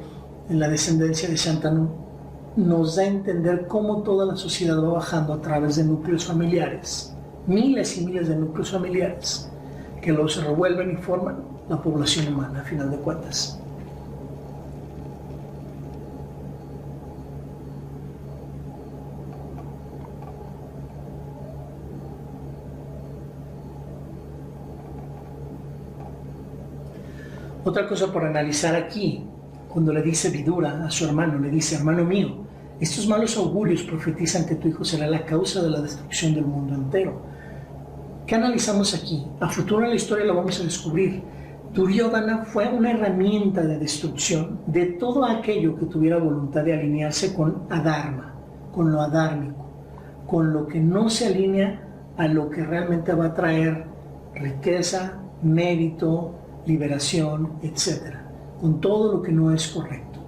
la descendencia de Shantanu, nos da a entender cómo toda la sociedad va bajando a través de núcleos familiares, miles y miles de núcleos familiares, que luego se revuelven y forman la población humana, a final de cuentas. Otra cosa por analizar aquí, cuando le dice Vidura a su hermano, le dice, hermano mío, Estos malos augurios profetizan que tu hijo será la causa de la destrucción del mundo entero. ¿Qué analizamos aquí? A futuro en la historia lo vamos a descubrir. Duryodhana fue una herramienta de destrucción de todo aquello que tuviera voluntad de alinearse con adharma, con lo adármico, con lo que no se alinea a lo que realmente va a traer riqueza, mérito, liberación, etc. Con todo lo que no es correcto.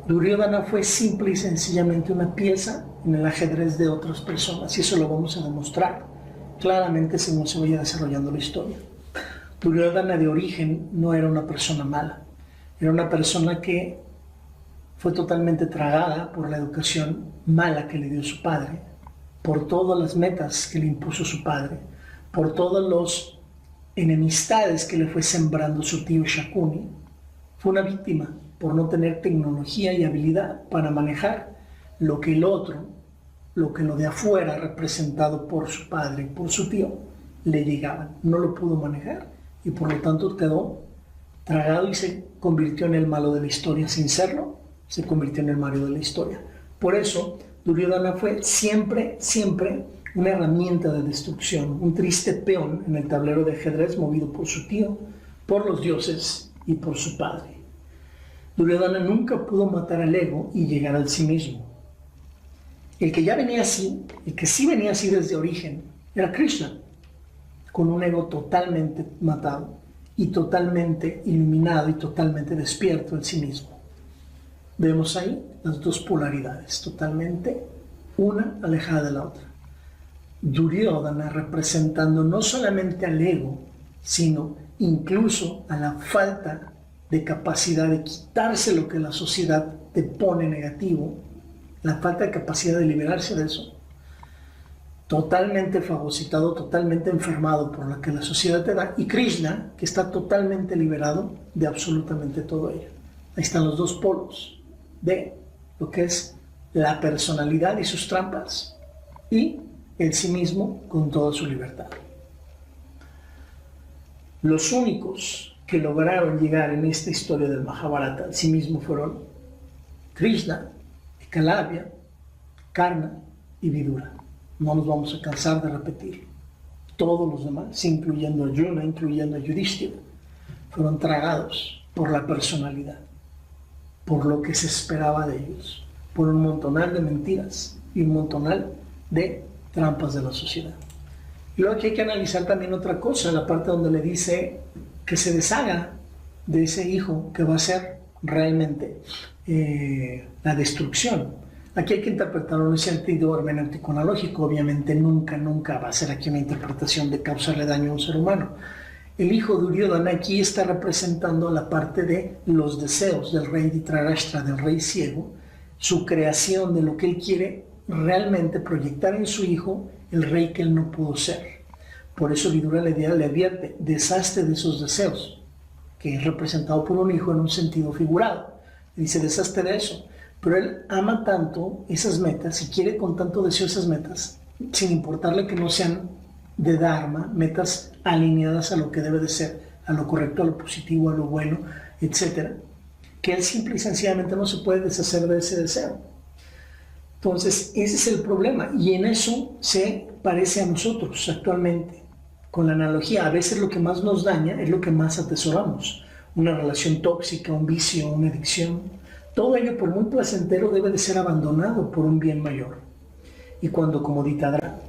Duryodhana fue simple y sencillamente una pieza en el ajedrez de otras personas, y eso lo vamos a demostrar claramente según se vaya desarrollando la historia. Duryodhana de origen no era una persona mala, era una persona que fue totalmente tragada por la educación mala que le dio su padre, por todas las metas que le impuso su padre, por todas las enemistades que le fue sembrando su tío Shakuni. Fue una víctima por no tener tecnología y habilidad para manejar lo que el otro, lo que lo de afuera representado por su padre, por su tío, le llegaba. No lo pudo manejar y por lo tanto quedó tragado y se convirtió en el malo de la historia. Sin serlo, se convirtió en el malo de la historia. Por eso, Duryodhana fue siempre una herramienta de destrucción, un triste peón en el tablero de ajedrez movido por su tío, por los dioses y por su padre. Duryodhana nunca pudo matar al ego y llegar al sí mismo. El que ya venía así, el que sí venía así desde origen, era Krishna, con un ego totalmente matado y totalmente iluminado y totalmente despierto en sí mismo. Vemos ahí las dos polaridades, totalmente una alejada de la otra. Duryodhana representando no solamente al ego, sino incluso a la falta de capacidad de quitarse lo que la sociedad te pone negativo, la falta de capacidad de liberarse de eso, totalmente fagocitado, totalmente enfermado por lo que la sociedad te da, y Krishna, que está totalmente liberado de absolutamente todo ello. Ahí están los dos polos de lo que es la personalidad y sus trampas, y el sí mismo con toda su libertad. Los únicos que lograron llegar en esta historia del Mahabharata en sí mismo fueron Krishna, Ekalavya, Karna y Vidura. No nos vamos a cansar de repetir. Todos los demás, incluyendo a Arjuna, incluyendo a Yudhishthira, fueron tragados por la personalidad, por lo que se esperaba de ellos, por un montonal de mentiras y un montonal de trampas de la sociedad. Y luego aquí hay que analizar también otra cosa, la parte donde le dice que se deshaga de ese hijo que va a ser realmente la destrucción. Aquí hay que interpretarlo en un sentido hermenéutico analógico. Obviamente nunca va a ser aquí una interpretación de causarle daño a un ser humano. El hijo de Duryodhana aquí está representando la parte de los deseos del rey Dhritarashtra, del rey ciego, su creación de lo que él quiere realmente proyectar en su hijo, el rey que él no pudo ser. Por eso Vidura le advierte, deshazte de esos deseos, que es representado por un hijo en un sentido figurado. Le dice, deshazte de eso. Pero él ama tanto esas metas y quiere con tanto deseo esas metas, sin importarle que no sean de dharma, metas alineadas a lo que debe de ser, a lo correcto, a lo positivo, a lo bueno, etc., que él simple y sencillamente no se puede deshacer de ese deseo. Entonces, ese es el problema, y en eso se parece a nosotros actualmente. Con la analogía, a veces lo que más nos daña es lo que más atesoramos. Una relación tóxica, un vicio, una adicción. Todo ello, por muy placentero, debe de ser abandonado por un bien mayor. Y cuando, como Dhritarashtra,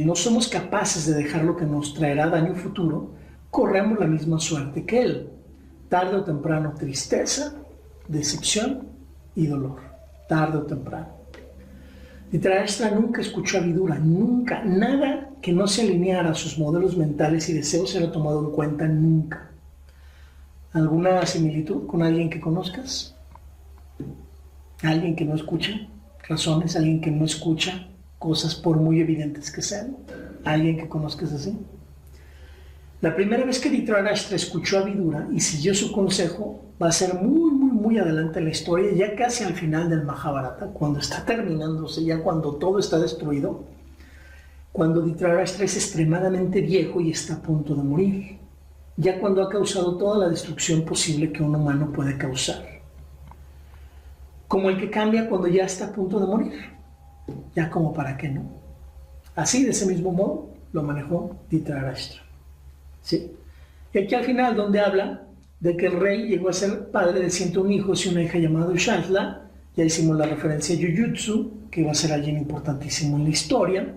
no somos capaces de dejar lo que nos traerá daño futuro, corremos la misma suerte que él. Tarde o temprano, tristeza, decepción y dolor. Tarde o temprano. Dhritarashtra nunca escuchó a Vidura, nunca, nada que no se alineara a sus modelos mentales y deseos era tomado en cuenta nunca. ¿Alguna similitud con alguien que conozcas? ¿Alguien que no escucha razones? ¿Alguien que no escucha cosas por muy evidentes que sean? ¿Alguien que conozcas así? La primera vez que Dhritarashtra escuchó a Vidura y siguió su consejo va a ser muy adelante en la historia, ya casi al final del Mahabharata, cuando está terminándose, ya cuando todo está destruido, cuando Dhritarashtra es extremadamente viejo y está a punto de morir, ya cuando ha causado toda la destrucción posible que un humano puede causar. como el que cambia cuando ya está a punto de morir. Ya como para qué no. Así, de ese mismo modo, lo manejó Dhritarashtra. ¿Sí? Y aquí al final, donde habla de que el rey llegó a ser padre de 101 hijos y una hija llamada Ushantla, ya hicimos la referencia a Yuyutsu, que iba a ser alguien importantísimo en la historia,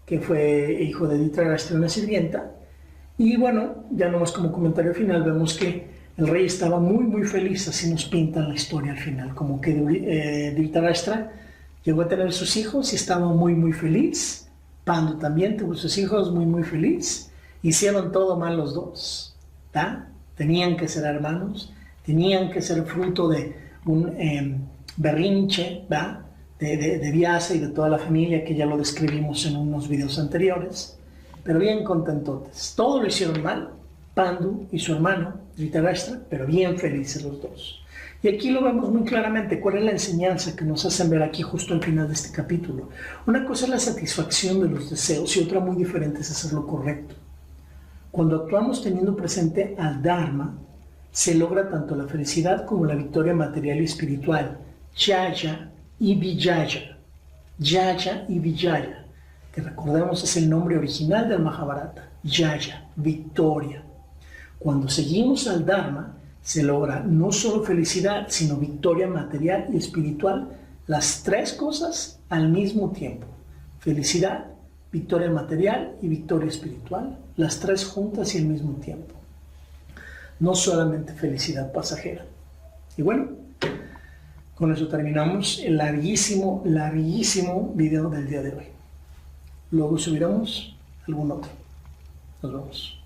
que fue hijo de Dhritarashtra, una sirvienta. Y bueno, ya nomás como comentario final, vemos que el rey estaba muy, muy feliz, así nos pintan la historia al final, como que Dhritarashtra llegó a tener sus hijos y estaba muy, muy feliz. Pandu también tuvo sus hijos, muy, muy feliz. Hicieron todo mal los dos, ¿tá? Tenían que ser hermanos, tenían que ser fruto de un berrinche, ¿va? De Vyasa y de toda la familia, que ya lo describimos en unos videos anteriores, pero bien contentotes. Todo lo hicieron mal, Pandu y su hermano Dhritarashtra, pero bien felices los dos. Y aquí lo vemos muy claramente. ¿Cuál es la enseñanza que nos hacen ver aquí justo al final de este capítulo? Una cosa es la satisfacción de los deseos y otra muy diferente es hacer lo correcto. Cuando actuamos teniendo presente al Dharma, se logra tanto la felicidad como la victoria material y espiritual, Jaya y Vijaya. Jaya y Vijaya, que recordemos es el nombre original del Mahabharata. Jaya, victoria. Cuando seguimos al Dharma, se logra no solo felicidad, sino victoria material y espiritual, las tres cosas al mismo tiempo. Felicidad, victoria material y victoria espiritual, las tres juntas y al mismo tiempo. No solamente felicidad pasajera. Y bueno, con eso terminamos el larguísimo, larguísimo video del día de hoy. Luego subiremos algún otro. Nos vemos.